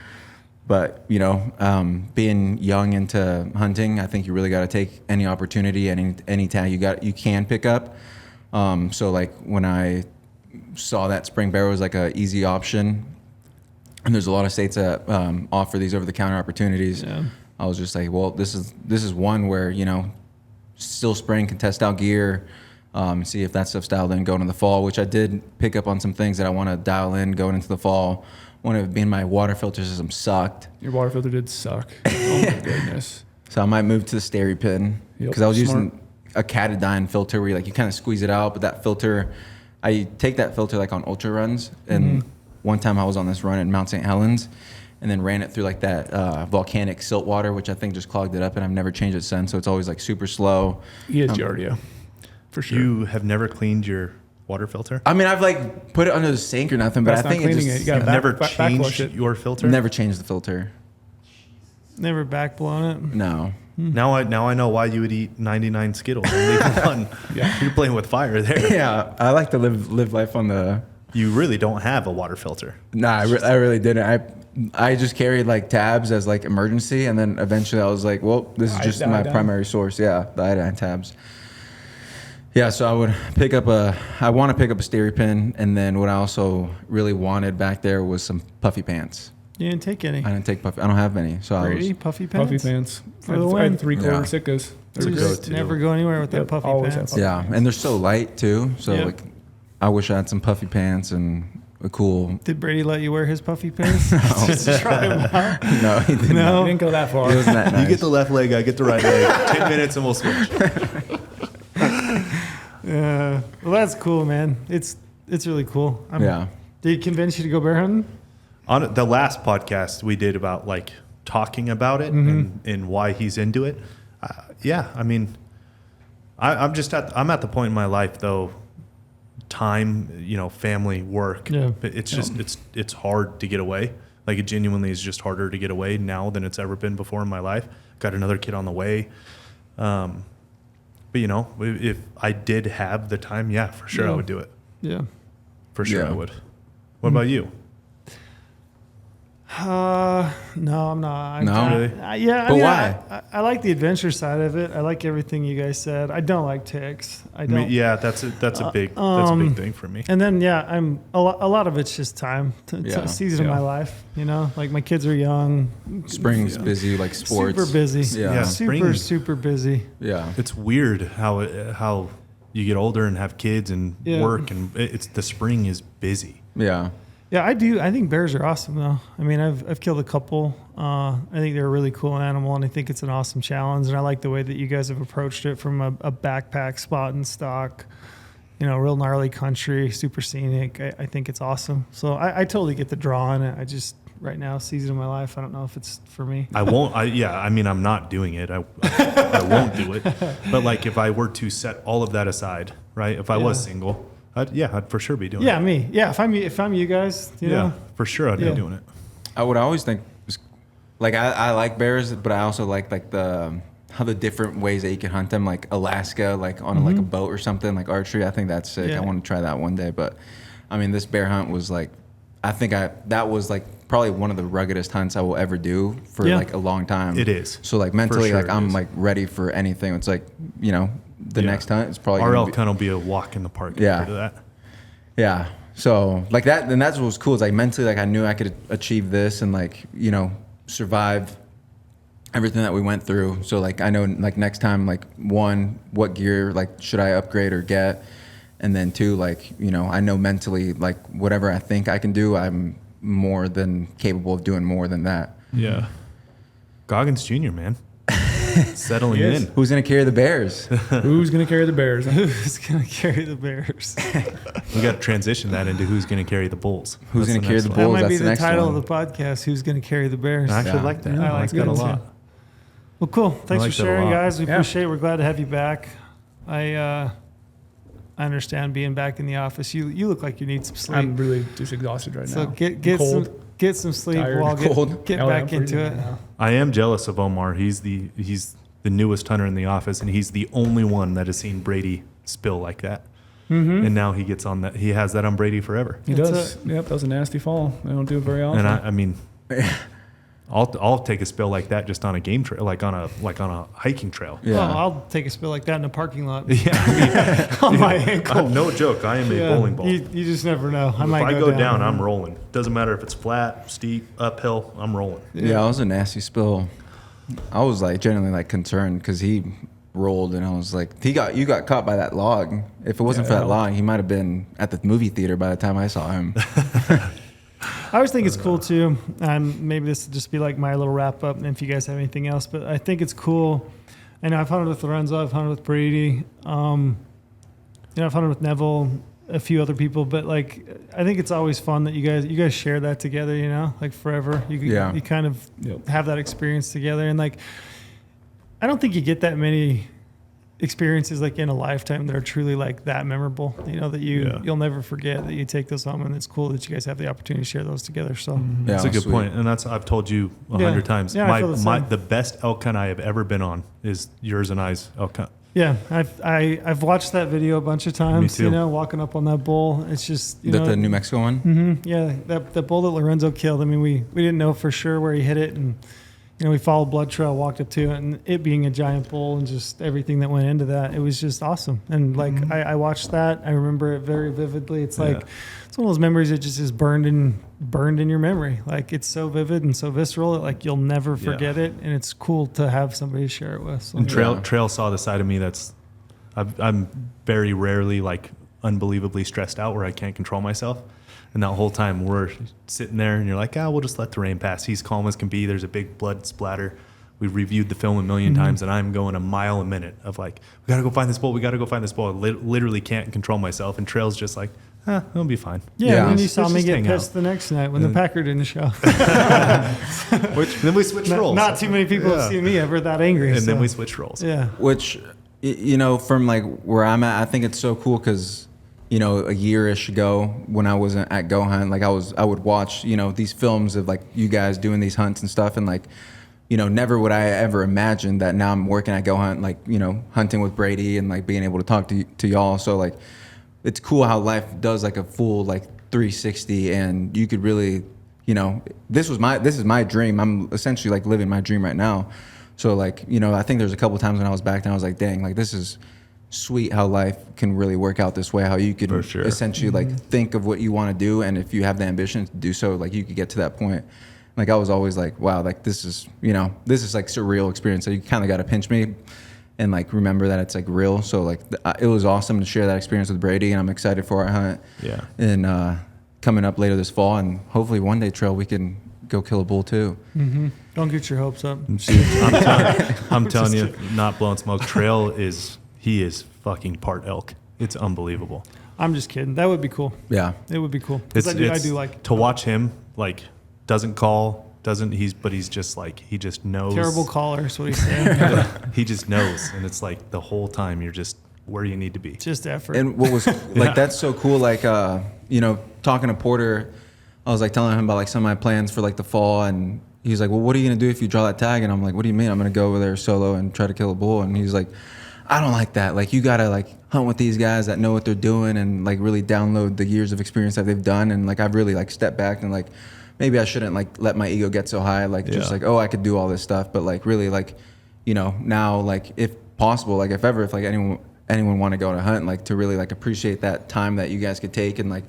But being young into hunting, I think you really got to take any opportunity, any tag you can pick up. So like when I saw that spring bear was like a easy option, and there's a lot of states that offer these over-the-counter opportunities. Yeah. I was just like, well, this is one where still spring, can test out gear, see if that stuff's dialed in going into the fall, which I did pick up on some things that I want to dial in going into the fall. One of it being my water filter system sucked. Your water filter did suck. Oh my goodness. So I might move to the Steri pin, Yep, because I was smart. using a Catadine filter where you kind of squeeze it out, but that filter, I take that filter like on ultra runs. And one time I was on this run at Mount St. Helens and then ran it through like that volcanic silt water, which I think just clogged it up, and I've never changed it since. So it's always like super slow. He is Giardia. For sure. You have never cleaned your water filter? I mean, I've like put it under the sink or nothing, but That's I not think it cleaning just it. You gotta You've back- never back- changed backwash it. your filter? never changed the filter. Never backblown it. No. Now I know why you would eat 99 Skittles and leave one. Yeah. You're playing with fire there. Yeah, I like to live life on the. You really don't have a water filter. Nah, I really didn't. I just carried like tabs as like emergency, and then eventually I was like, well, this is just my Iodine. primary source. Yeah, the iodine tabs. Yeah, so I want to pick up a Steri pin, and then what I also really wanted back there was some puffy pants. You didn't take any. I didn't take puffy. I don't have any, so Brady, puffy pants? Puffy pants. For I the had win. 3/4 Yeah. Sitkas. So They're just great. never go anywhere with that Yep, puffy always pants. have Yeah, and they're so light too. So Yeah. like, I wish I had some puffy pants and a cool. Did Brady let you wear his puffy pants? Just to try him out? No, he didn't. No. We didn't go that far. It wasn't that nice. You get the left leg, I get the right leg. 10 minutes and we'll switch. Yeah. Well, that's cool, man. It's it's really cool. Yeah. Did he convince you to go bear hunting? On the last podcast we did about like talking about it and why he's into it. Yeah, I mean, I'm at the point in my life though, time, family, work. Yeah. It's just it's hard to get away. Like it genuinely is just harder to get away now than it's ever been before in my life. Got another kid on the way. But if I did have the time, yeah, for sure I would do it. Yeah. For sure Yeah. I would. What about you? No, I'm not. No? Really? Yeah, But why? I like the adventure side of it. I like everything you guys said. I don't like ticks. I I don't. mean, yeah, that's a big thing for me. And then I'm a lot of it's just time Yeah. season of my life. Like my kids are young, Spring's busy, like sports. super busy. Yeah. Super busy. Yeah. It's weird how you get older and have kids and work, and it's the spring is busy. Yeah. Yeah, I do. I think bears are awesome, though. I mean, I've killed a couple. I think they're a really cool animal, and I think it's an awesome challenge. And I like the way that you guys have approached it from a backpack spot and stock, real gnarly country, super scenic. I think it's awesome. So I totally get the draw on it. I just right now, season of my life, I don't know if it's for me. I won't. I mean, I'm not doing it. I won't do it. But like, if I were to set all of that aside, right? If I was single. I'd for sure be doing it. Yeah, me. Yeah, if I'm you guys, for sure I'd be doing it. I would always think, like I like bears, but I also like how the different ways that you can hunt them, like Alaska, like on like a boat or something, like archery. I think that's sick. Yeah. I want to try that one day. But I mean, this bear hunt was like, that was like probably one of the ruggedest hunts I will ever do for like a long time. It is. So like mentally, sure like it I'm is. like ready for anything. It's like the next hunt is probably Our gonna elk hunt will be a walk in the park Yeah. compared to that. Yeah. So like that, and that's what was cool. Is like mentally, like I knew I could achieve this and like, survive everything that we went through. So like, I know like next time, like one, what gear, like should I upgrade or get? And then two, like, I know mentally, like whatever I think I can do, I'm more than capable of doing more than that. Yeah. Goggins Jr., man. Settling Yes. in. Who's going to carry the bears? Who's going to carry the bears? Who's gonna carry the bears? We got to transition that into who's going to carry the bulls. Who's That's going to carry next the one. That bulls? might be That's the the next title one. of the podcast. Who's gonna carry the bears? I actually Yeah. like that. Yeah, I I like like that a that too. lot. Well, cool. Thanks like for that a sharing, lot. guys. We Yeah. appreciate it. We're glad to have you back. I understand being back in the office. You look like you need some sleep. I'm really just exhausted right So now. get some sleep. Tired. While Cold. get Hell yeah, back I'm into freezing it. right now. I am jealous of Omar. He's the newest hunter in the office, and he's the only one that has seen Brady spill like that. Mm-hmm. And now he gets on that. He has that on Brady forever. He That's does. Yep, that was a nasty fall. I don't do it very often. And I mean, I'll take a spill like that just on a game trail, like on a hiking trail. Yeah. Oh, I'll take a spill like that in a parking lot Yeah, I on my mean, ankle. no joke. I am a Yeah, bowling ball. You just never know. I If might I go down, I'm rolling. Doesn't matter if it's flat, steep, uphill. I'm rolling. Yeah, it was a nasty spill. I was like genuinely like concerned because he rolled and I was like, you got caught by that log. If it wasn't for that log, he might have been at the movie theater by the time I saw him. I always think it's cool too. Maybe this will just be like my little wrap up, and if you guys have anything else, but I think it's cool. I know I've hunted with Lorenzo, I've hunted with Brady, I've hunted with Neville, a few other people, but like I think it's always fun that you guys share that together. Like forever. You kind of have that experience together, and like I don't think you get that many experiences like in a lifetime that are truly like that memorable, that you'll never forget, that you take those home, and it's cool that you guys have the opportunity to share those together. So Yeah, That's a good sweet. point, and that's I've told you 100 times. Yeah, I feel the same. The best elk hunt I have ever been on is yours and I's elk hunt. yeah, I've watched that video a bunch of times. Me too. Walking up on that bull, it's just The New Mexico one? yeah, that bull that Lorenzo killed. I mean, we didn't know for sure where he hit it, and we followed blood trail, walked up to it, and it being a giant bull and just everything that went into that, it was just awesome. And like I watched that, I remember it very vividly. It's like it's one of those memories that just is burned in your memory. Like it's so vivid and so visceral that like you'll never forget it, and it's cool to have somebody to share it with. So. And Trail saw the side of me that's I'm very rarely like unbelievably stressed out where I can't control myself. And that whole time we're sitting there and you're like, we'll just let the rain pass. He's calm as can be. There's a big blood splatter. We've reviewed the film a million times, and I'm going a mile a minute of like, we got to go find this bull. We got to go find this bull. I literally can't control myself. And Trail's just like, it'll be fine. Yeah, Yeah. and then you saw Let's me just get hang pissed out. the next night when the Packer didn't show. Then we switched roles. Not too many people have seen me ever that angry. And so. then we switched roles. Yeah. Which, you know, from like where I'm at, I think it's so cool because, you know, a year-ish ago when I wasn't at GoHunt, like I would watch, you know, these films of like you guys doing these hunts and stuff, and like, you know, never would I ever imagine that now I'm working at GoHunt, like, you know, hunting with Brady and like being able to talk to y'all. So like, it's cool how life does like a full like 360, and you could really, you know, this is my dream. I'm essentially like living my dream right now. So like, you know, I think there's a couple times when I was back then I was like, dang, like this is sweet how life can really work out this way, how you can For sure. essentially like think of what you want to do, and if you have the ambition to do so, like you could get to that point. Like I was always like, wow, like this is, you know, this is like surreal experience. So you kind of got to pinch me and like remember that it's like real. So like it was awesome to share that experience with Brady, and I'm excited for our hunt. Yeah. And coming up later this fall, and hopefully one day trail we can go kill a bull too. Mm-hmm. Don't get your hopes up. I'm telling you, not blowing smoke. Trail he is fucking part elk. It's unbelievable. I'm just kidding. That would be cool. Yeah. It would be cool. Because I do like to watch him, like, doesn't call, but he's just like, he just knows. terrible caller is what he's saying. He just knows. And it's like the whole time you're just where you need to be. Just effort. And what was like, that's so cool. Like, you know, talking to Porter, I was like telling him about like some of my plans for like the fall, and he's like, well, what are you going to do if you draw that tag? And I'm like, what do you mean? I'm going to go over there solo and try to kill a bull. And he's like, I don't like that. Like, you got to like hunt with these guys that know what they're doing and like really download the years of experience that they've done. And like, I've really like stepped back and like, maybe I shouldn't like let my ego get so high. Like just like, oh, I could do all this stuff. But like really like, you know, now like if possible, like if like anyone want to go to hunt, like to really like appreciate that time that you guys could take and like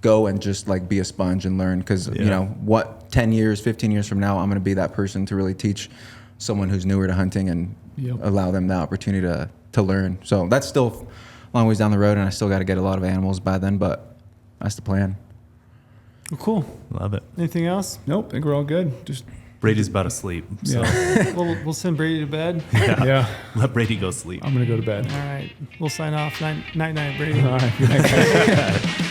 go and just like be a sponge and learn. Cause you know what, 10 years, 15 years from now, I'm going to be that person to really teach someone who's newer to hunting and allow them the opportunity to learn. So that's still a long ways down the road, and I still got to get a lot of animals by then, but that's the plan. Well, cool. Love it. Anything else? Nope, I think we're all good. Just Brady's about to sleep. So We'll send Brady to bed. yeah, let Brady go sleep. I'm gonna go to bed. All right. We'll sign off. Night, Brady. All right. Good night, guys.